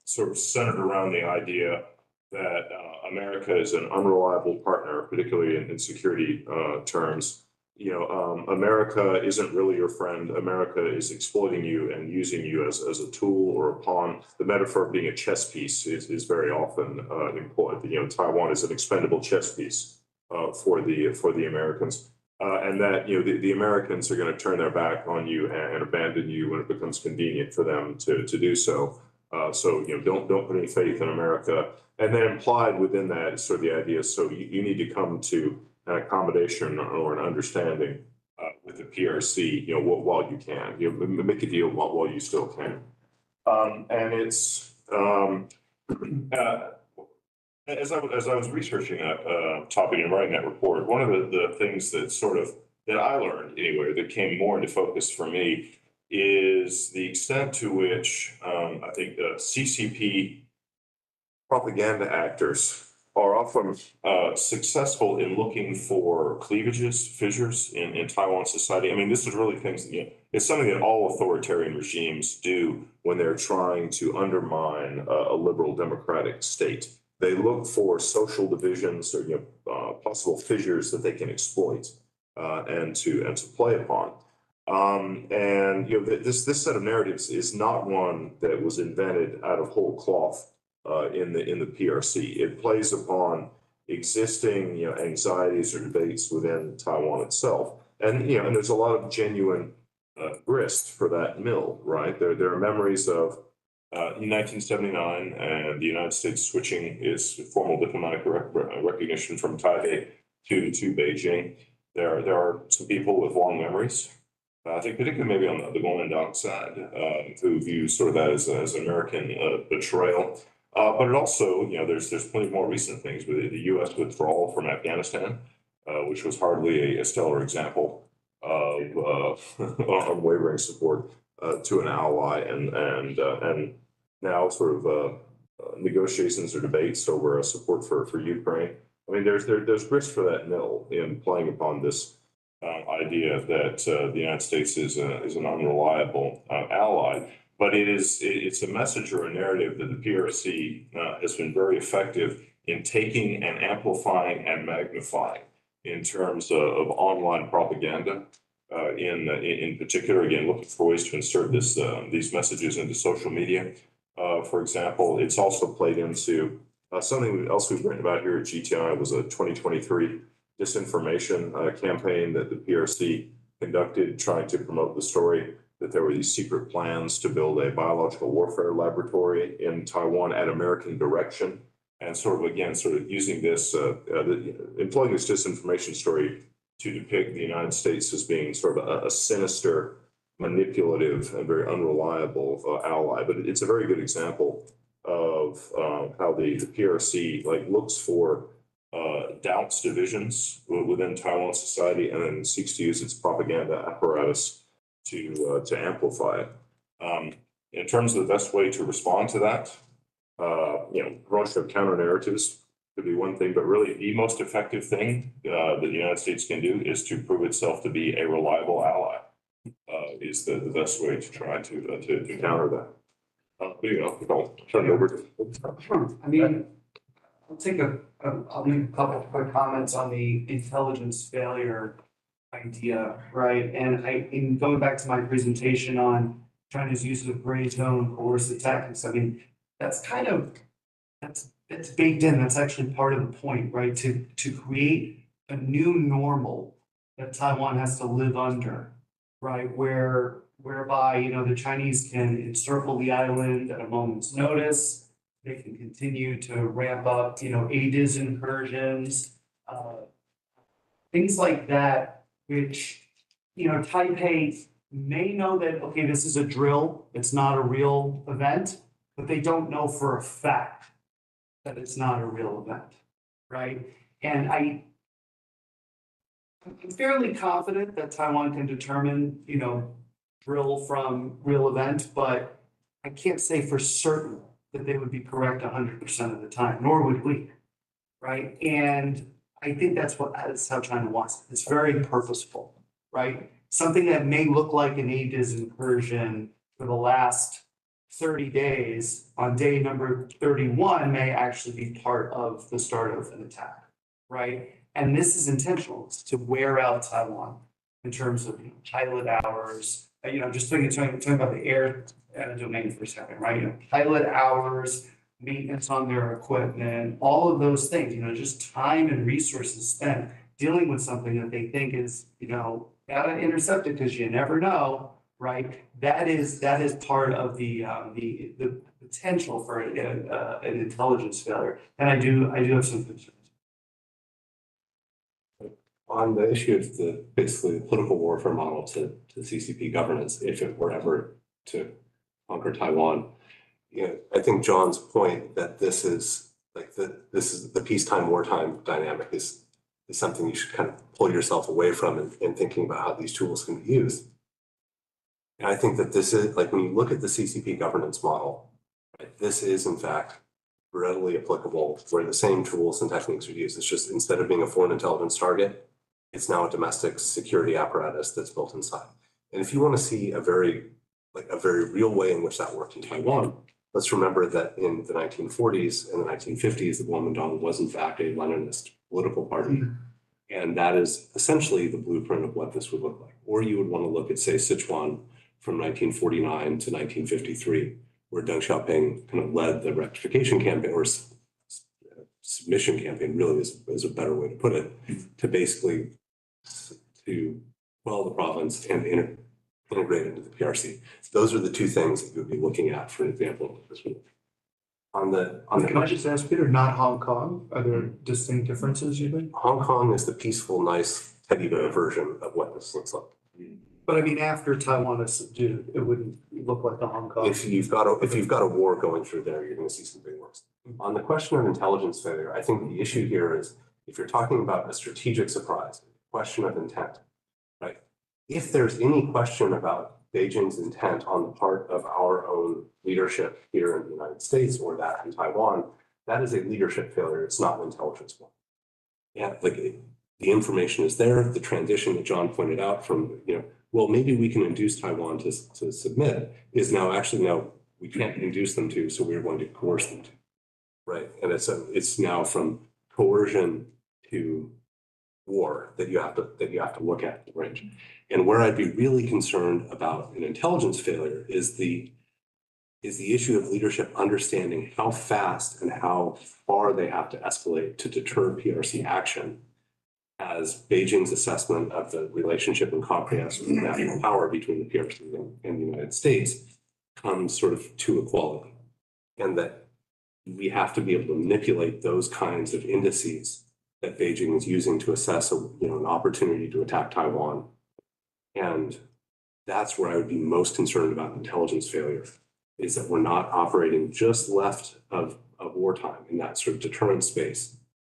sort of centered around the idea that America is an unreliable partner, particularly in security terms. You know, America isn't really your friend. America is exploiting you and using you as a tool or a pawn. The metaphor of being a chess piece is very often employed. You know, Taiwan is an expendable chess piece for the Americans. And that, you know, the Americans are going to turn their back on you and abandon you when it becomes convenient for them to do so. So, you know, don't put any faith in America. And then implied within that is sort of the idea, so you need to come to an accommodation or an understanding with the PRC, you know, while you can, you know, make a deal while you still can. And it's, as I was researching that topic and writing that report, one of the things that I learned anyway, that came more into focus for me is the extent to which I think CCP propaganda actors are often successful in looking for cleavages, fissures in Taiwan society. I mean, this is really things, you know, it's something that all authoritarian regimes do when they're trying to undermine a liberal democratic state. They look for social divisions or, you know, possible fissures that they can exploit and to play upon. And you know, this set of narratives is not one that was invented out of whole cloth in the PRC. It plays upon existing, you know, anxieties or debates within Taiwan itself, and you know, and there's a lot of genuine grist for that mill, right? There are memories of in 1979 and the United States switching its formal diplomatic recognition from Taipei to Beijing. There are some people with long memories. I think particularly maybe on the Kuomintang side, who view sort of that as American betrayal. But it also, you know, there's plenty more recent things with the U.S. withdrawal from Afghanistan, which was hardly a stellar example of unwavering support to an ally, and now sort of negotiations or debates over support for Ukraine. I mean, there's grist for that mill in playing upon this idea that the United States is an unreliable ally. But it's a message or a narrative that the PRC has been very effective in taking and amplifying and magnifying in terms of online propaganda. In particular, again, looking for ways to insert these messages into social media. For example, it's also played into something else we've written about here at GTI was a 2023 disinformation campaign that the PRC conducted, trying to promote the story that there were these secret plans to build a biological warfare laboratory in Taiwan at American direction, and sort of using this, employing this disinformation story to depict the United States as being sort of a sinister, manipulative, and very unreliable ally. But it's a very good example of how the PRC looks for doubts, divisions within Taiwan society, and then seeks to use its propaganda apparatus to amplify it. In terms of the best way to respond to that, you know, promotion of counter narratives could be one thing, but really the most effective thing that the United States can do is to prove itself to be a reliable ally. Is the best way to try to counter that. You know, I'll turn it over to. Sure. I mean, I'll make a couple of quick comments on the intelligence failure idea, right? And in going back to my presentation on China's use of gray zone coercive tactics, I mean, that's baked in. That's actually part of the point, right? To create a new normal that Taiwan has to live under, right? Whereby, you know, the Chinese can encircle the island at a moment's notice. They can continue to ramp up, you know, ADIS incursions, things like that, which, you know, Taipei may know that, okay, this is a drill, it's not a real event, but they don't know for a fact that it's not a real event, right? And I'm fairly confident that Taiwan can determine, you know, drill from real event, but I can't say for certain that they would be correct 100% of the time, nor would we, right? And I think that's how China wants it. It's very purposeful, right? Something that may look like an ADIS incursion for the last 30 days on day number 31 may actually be part of the start of an attack, right? And this is intentional. It's to wear out Taiwan in terms of pilot hours, just talking about the air domain for a second, right? Pilot hours, maintenance on their equipment, all of those things, just time and resources spent dealing with something that they think is, gotta intercept it because you never know, right? That is part of the potential for an intelligence failure. And I do have some concerns. On the issue of basically the political warfare model to CCP governance, if it were ever to conquer Taiwan, I think John's point that this is the peacetime wartime dynamic is something you should kind of pull yourself away from in thinking about how these tools can be used. And I think that this is when you look at the CCP governance model, right, this is in fact readily applicable where the same tools and techniques are used. It's just instead of being a foreign intelligence target, it's now a domestic security apparatus that's built inside. And if you want to see a very real way in which that worked in Taiwan, let's remember that in the 1940s and the 1950s, the Kuomintang was in fact a Leninist political party. And that is essentially the blueprint of what this would look like. Or you would want to look at, say, Sichuan from 1949 to 1953, where Deng Xiaoping kind of led the rectification campaign, or submission campaign really is a better way to put it, to basically to quell the province and integrate into the PRC. Those are the two things that you would be looking at, for example. Can I just ask, Peter, not Hong Kong? Are there distinct differences, you think? Hong Kong is the peaceful, nice teddy bear version of what this looks like. But I mean, after Taiwan is subdued, it wouldn't look like the Hong Kong. If you've got a war going through there, you're going to see some big wars. On the question of intelligence failure, I think the issue here is if you're talking about a strategic surprise, question of intent, right? If there's any question about Beijing's intent on the part of our own leadership here in the United States or that in Taiwan, that is a leadership failure. It's not an intelligence one. Yeah, the information is there. The transition that John pointed out from, well, maybe we can induce Taiwan to submit is now actually, no, we can't induce them to, so we're going to coerce them to, right? And it's now from coercion to war that you have to look at the range. And where I'd be really concerned about an intelligence failure is the issue of leadership understanding how fast and how far they have to escalate to deter PRC action as Beijing's assessment of the relationship and comprehensive national power between the PRC and the United States comes sort of to equality. And that we have to be able to manipulate those kinds of indices that Beijing is using to assess an opportunity to attack Taiwan. And that's where I would be most concerned about intelligence failure, is that we're not operating just left of wartime in that sort of deterrent space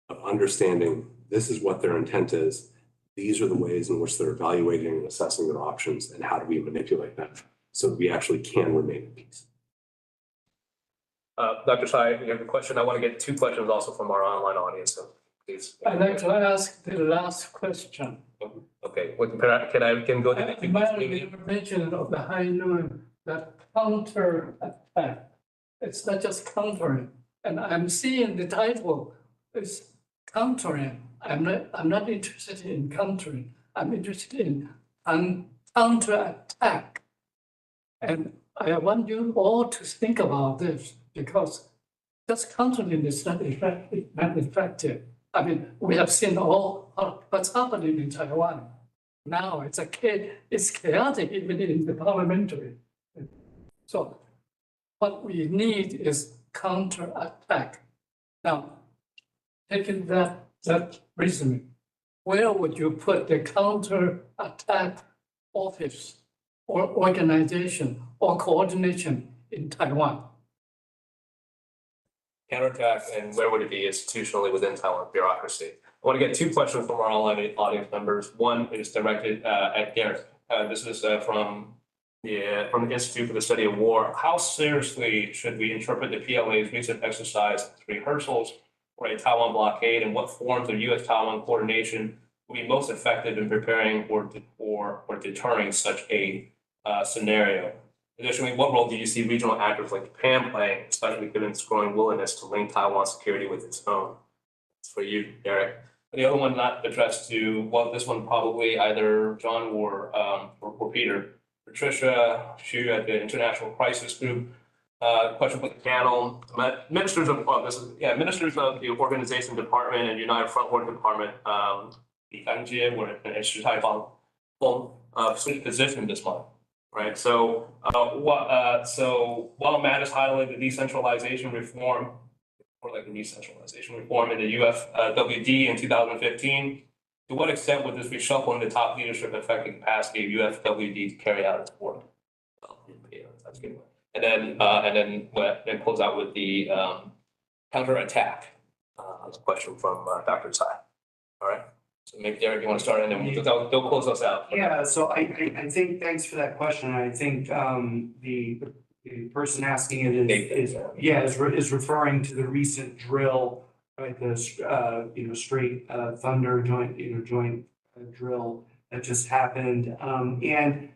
of understanding this is what their intent is. These are the ways in which they're evaluating and assessing their options, and how do we manipulate that so that we actually can remain in peace. Dr. Tsai, you have a question? I want to get two questions also from our online audience, so please. I'd like to ask the last question. Okay, can go to the You mentioned of the high noon, that counter attack. It's not just countering, and I'm seeing the title is countering. I'm not interested in countering. I'm interested in counter attack. And I want you all to think about this, because just countering is not effective. I mean, we have seen all what's happening in Taiwan. Now it's chaotic even in the parliamentary. So what we need is counterattack. Now, taking that reasoning, where would you put the counterattack office or organization or coordination in Taiwan? counterattack, and where would it be institutionally within Taiwan bureaucracy? I want to get two questions from our online audience members. One is directed at Garrett. This is from from the Institute for the Study of War, how seriously should we interpret the PLA's recent exercise as rehearsals for a Taiwan blockade, and what forms of US-Taiwan coordination will be most effective in preparing or deterring such a scenario? Additionally, what role do you see regional actors like Japan playing, especially given its growing willingness to link Taiwan's security with its own? It's for you, Derek. The other one not addressed to, well, this one probably either John or Peter. Patricia Xu at the International Crisis Group. Question for the panel. Ministers of the Organization Department and United Front Work Department, Li Danjie and Shi Taifang, switched position this month, right? So, while Matt has highlighted the decentralization reform, or like the decentralization reform in the UFWD in 2015. To what extent would this reshuffle in the top leadership affect the capacity of UFWD to carry out its work? That's a good one. And then close out with the counterattack. Question from Dr. Tsai. All right. So maybe Derek, you want to start, and then they'll close us out. Yeah. So I think thanks for that question. I think the person asking it is referring to the recent drill. Right, the straight thunder joint drill that just happened, and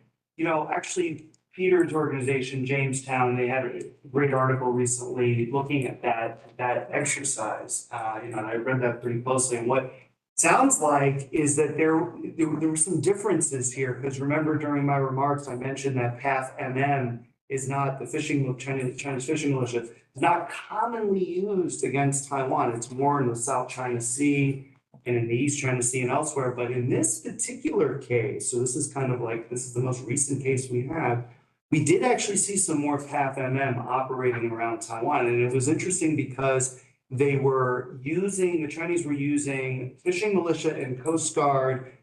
actually Peter's organization Jamestown, they had a great article recently looking at that exercise. And I read that pretty closely, and what it sounds like is that there were some differences here, because remember during my remarks I mentioned that Path MM is not the Chinese fishing militia. It's not commonly used against Taiwan. It's more in the South China Sea and in the East China Sea and elsewhere. But in this particular case, so this is the most recent case we have, we did actually see some more PAF MM operating around Taiwan. And it was interesting because the Chinese were using fishing militia and Coast Guard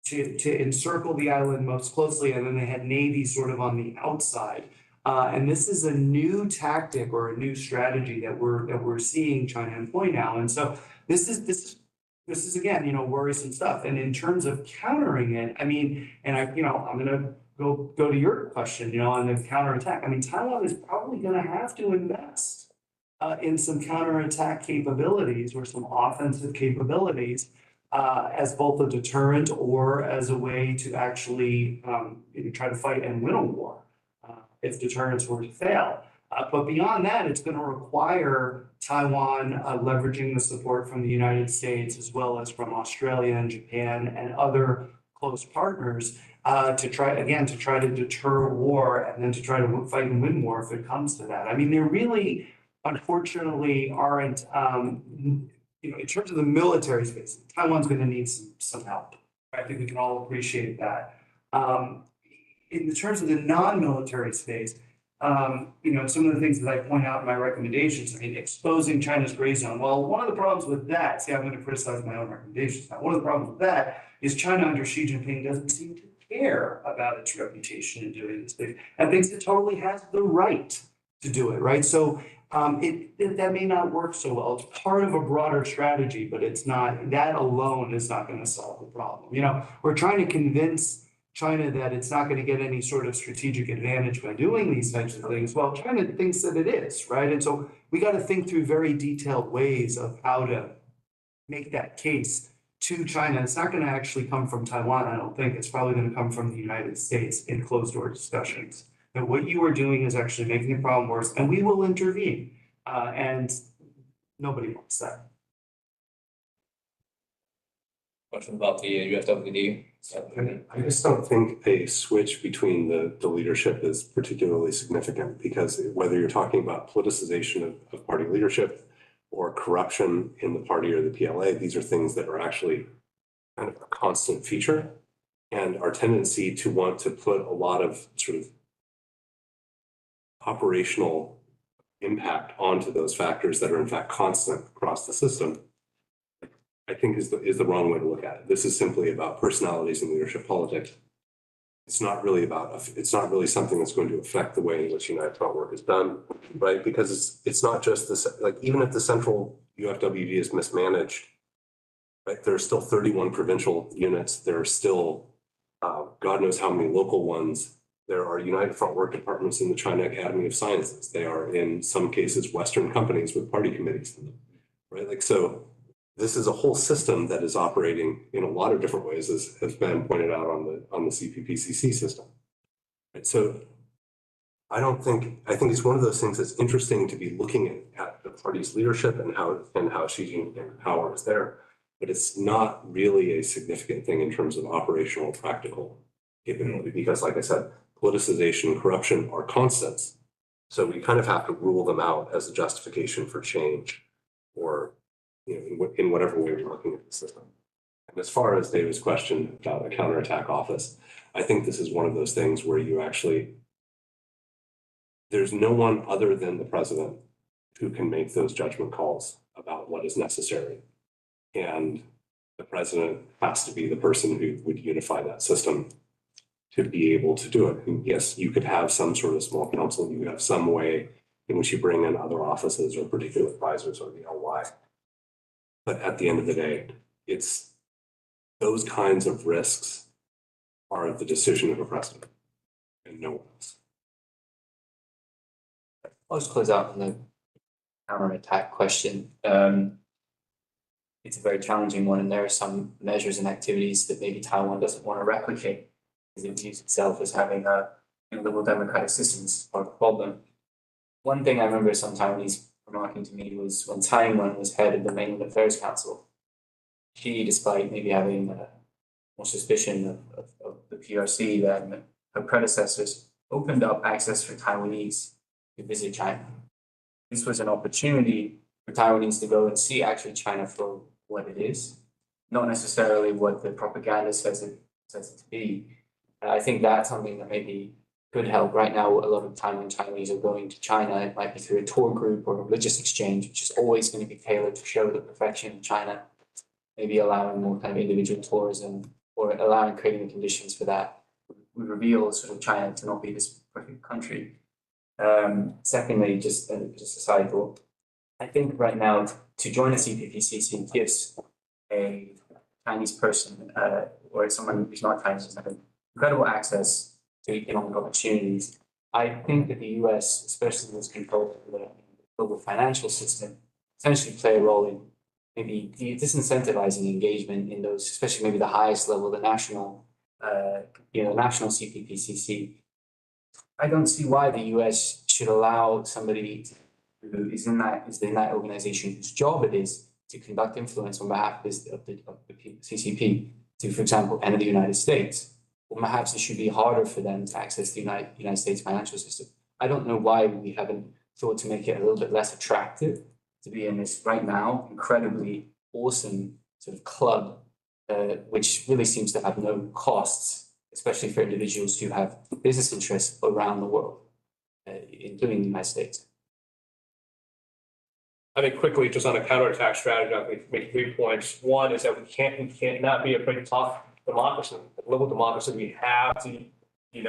to encircle the island most closely. And then they had Navy sort of on the outside. And this is a new tactic or a new strategy that we're seeing China employ now. And so this is again, worrisome stuff. And in terms of countering it, I mean, and I'm going to go to your question, on the counterattack. I mean, Taiwan is probably going to have to invest in some counterattack capabilities or some offensive capabilities as both a deterrent or as a way to actually try to fight and win a war. If deterrence were to fail. But beyond that, it's going to require Taiwan leveraging the support from the United States as well as from Australia and Japan and other close partners to try to deter war and then to try to fight and win war if it comes to that. I mean, there really, unfortunately, aren't, in terms of the military space, Taiwan's going to need some help. I think we can all appreciate that. In terms of the non-military space, some of the things that I point out in my recommendations, I mean, exposing China's gray zone. Well, one of the problems with that, I'm going to criticize my own recommendations now. One of the problems with that is China under Xi Jinping doesn't seem to care about its reputation in doing this thing and thinks it totally has the right to do it, right? So that may not work so well. It's part of a broader strategy, but it's not, that alone is not going to solve the problem. We're trying to convince China that it's not going to get any sort of strategic advantage by doing these types of things. Well, China thinks that it is, right? And so we got to think through very detailed ways of how to make that case to China. It's not going to actually come from Taiwan, I don't think. It's probably going to come from the United States in closed door discussions. And what you are doing is actually making the problem worse, and we will intervene. And nobody wants that. Question about the UFWD. I just don't think a switch between the leadership is particularly significant, because whether you're talking about politicization of party leadership or corruption in the party or the PLA, these are things that are actually kind of a constant feature. And our tendency to want to put a lot of sort of operational impact onto those factors that are in fact constant across the system, I think is the wrong way to look at it. This is simply about personalities and leadership politics. It's not really something that's going to affect the way in which United Front work is done, right? Because it's not just this, like, even if the central UFWD is mismanaged, right? There are still 31 provincial units. There are still God knows how many local ones. There are United Front work departments in the China Academy of Sciences. They are in some cases Western companies with party committees in them, right? Like, so this is a whole system that is operating in a lot of different ways, as has been pointed out on the CPPCC system. Right? So I think it's one of those things that's interesting to be looking at the party's leadership and how Xi Jinping power is there, but it's not really a significant thing in terms of operational practical capability, because like I said, politicization, corruption are constants. So we kind of have to rule them out as a justification for change, or in whatever way we're looking at the system. And as far as David's question about a counterattack office, I think this is one of those things where there's no one other than the president who can make those judgment calls about what is necessary. And the president has to be the person who would unify that system to be able to do it. And yes, you could have some sort of small council, you could have some way in which you bring in other offices or particular advisors or the LY. But at the end of the day, it's those kinds of risks are the decision of a president and no one else. I'll just close out on the counterattack question. It's a very challenging one, and there are some measures and activities that maybe Taiwan doesn't want to replicate because it views itself as having a liberal democratic system as part of the problem. One thing I remember some Taiwanese remarking to me was when Taiwan was head of the Mainland Affairs Council, she, despite maybe having more suspicion of the PRC than her predecessors, opened up access for Taiwanese to visit China. This was an opportunity for Taiwanese to go and see actually China for what it is, not necessarily what the propaganda says it to be. I think that's something that maybe could help. Right now, a lot of time when Chinese are going to China, it might be through a tour group or a religious exchange, which is always going to be tailored to show the perfection of China, maybe allowing more kind of individual tourism or allowing creating the conditions for that would reveal sort of China to not be this perfect country. Secondly, just a side thought, I think right now to join a CPPCC gives a Chinese person or someone who's not Chinese incredible access to economic opportunities. I think that the US, especially with control of the global financial system, essentially play a role in maybe disincentivizing engagement in those, especially maybe the highest level, the national, national CPPCC. I don't see why the US should allow somebody who is in that organization whose job it is to conduct influence on behalf of the CCP to, for example, enter the United States. Or perhaps it should be harder for them to access the United States financial system. I don't know why we haven't thought to make it a little bit less attractive to be in this right now incredibly awesome sort of club, which really seems to have no costs, especially for individuals who have business interests around the world, including the United States. I think quickly, just on a counterattack strategy, I think make 3 points. One is that we cannot be afraid to talk democracy, global democracy. We have to,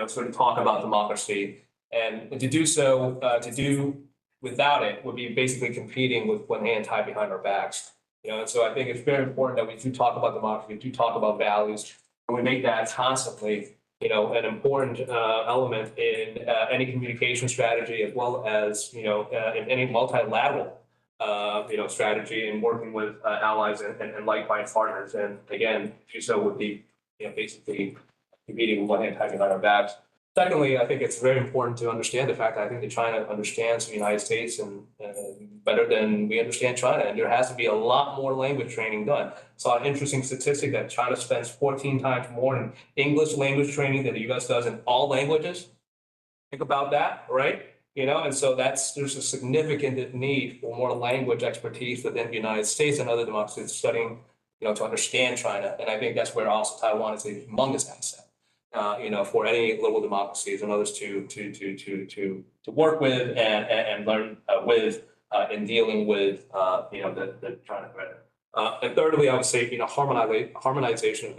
sort of talk about democracy, and to do so, to do without it would be basically competing with one hand tied behind our backs. And so I think it's very important that we do talk about democracy, we do talk about values, and we make that constantly, an important element in any communication strategy, as well as, in any multilateral strategy and working with allies and like-minded partners. And again, do so would be, basically competing with one hand tied behind our backs. Secondly, I think it's very important to understand the fact that I think that China understands the United States and better than we understand China. And there has to be a lot more language training done. Saw an interesting statistic that China spends 14 times more in English language training than the US does in all languages. Think about that, right? And so there's a significant need for more language expertise within the United States and other democracies studying, to understand China. And I think that's where also Taiwan is a humongous asset, for any global democracies and others to work with and learn with in dealing with, the China threat. And thirdly, I would say, harmonization of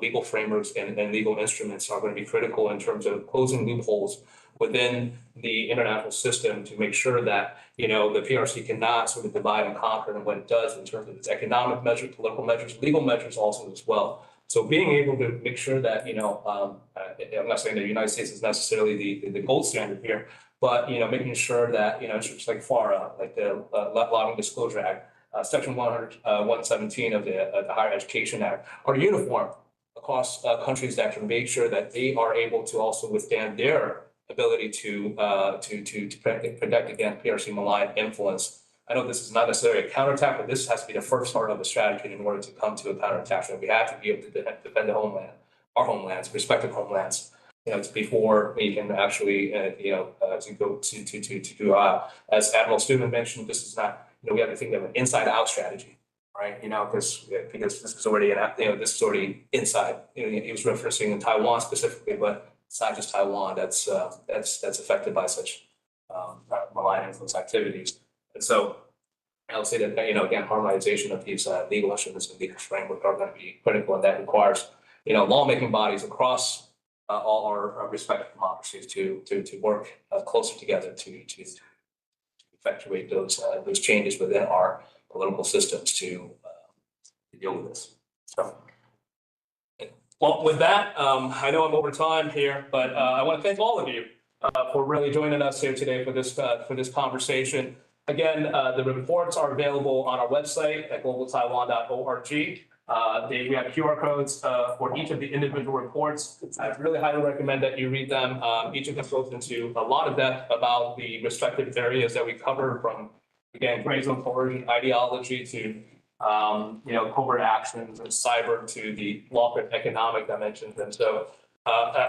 legal frameworks and legal instruments are going to be critical in terms of closing loopholes within the international system to make sure that, the PRC cannot sort of divide and conquer, and what it does in terms of its economic measures, political measures, legal measures also as well. So being able to make sure that, I'm not saying the United States is necessarily the gold standard here, but, making sure that, it's like FARA, like the Law and Disclosure Act, Section 117 of the Higher Education Act, are uniform across countries that can make sure that they are able to also withstand their ability to protect against PRC malign influence. I know this is not necessarily a counterattack, but this has to be the first part of the strategy in order to come to a counterattack. So we have to be able to defend the homeland, our homelands, respective homelands, before we can actually, to go to as Admiral Stewman mentioned, this is not, we have to think of an inside-out strategy, right? Because this is already this is already inside. He was referencing in Taiwan specifically, but it's not just Taiwan that's affected by such malign influence activities. And so I would say that, again, harmonization of these legal instruments and legal framework are going to be critical, and that requires, lawmaking bodies across all our respective democracies to work closer together to effectuate those changes within our political systems to deal with this. So, well, with that, I know I'm over time here, but I want to thank all of you for really joining us here today for this conversation. Again, the reports are available on our website at globaltaiwan.org. We have QR codes for each of the individual reports. I really highly recommend that you read them. Each of them goes into a lot of depth about the respective areas that we cover, from, again, gray zone coercion, ideology to covert actions, and cyber to the lawfare economic dimensions. And so,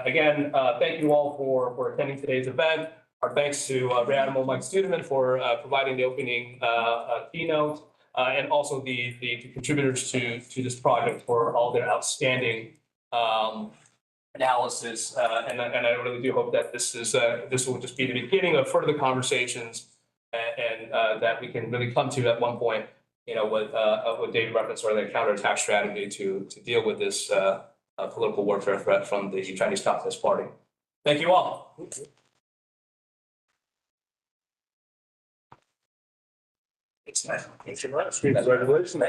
again, thank you all for attending today's event. Our thanks to Rear Admiral Mike Studeman for providing the opening keynote, and also the contributors to this project for all their outstanding analysis. And I really do hope that this will just be the beginning of further conversations, and that we can really come to at one point, what David referenced, or the counterattack strategy to deal with this political warfare threat from the Chinese Communist Party. Thank you all. It's nice. Congratulations.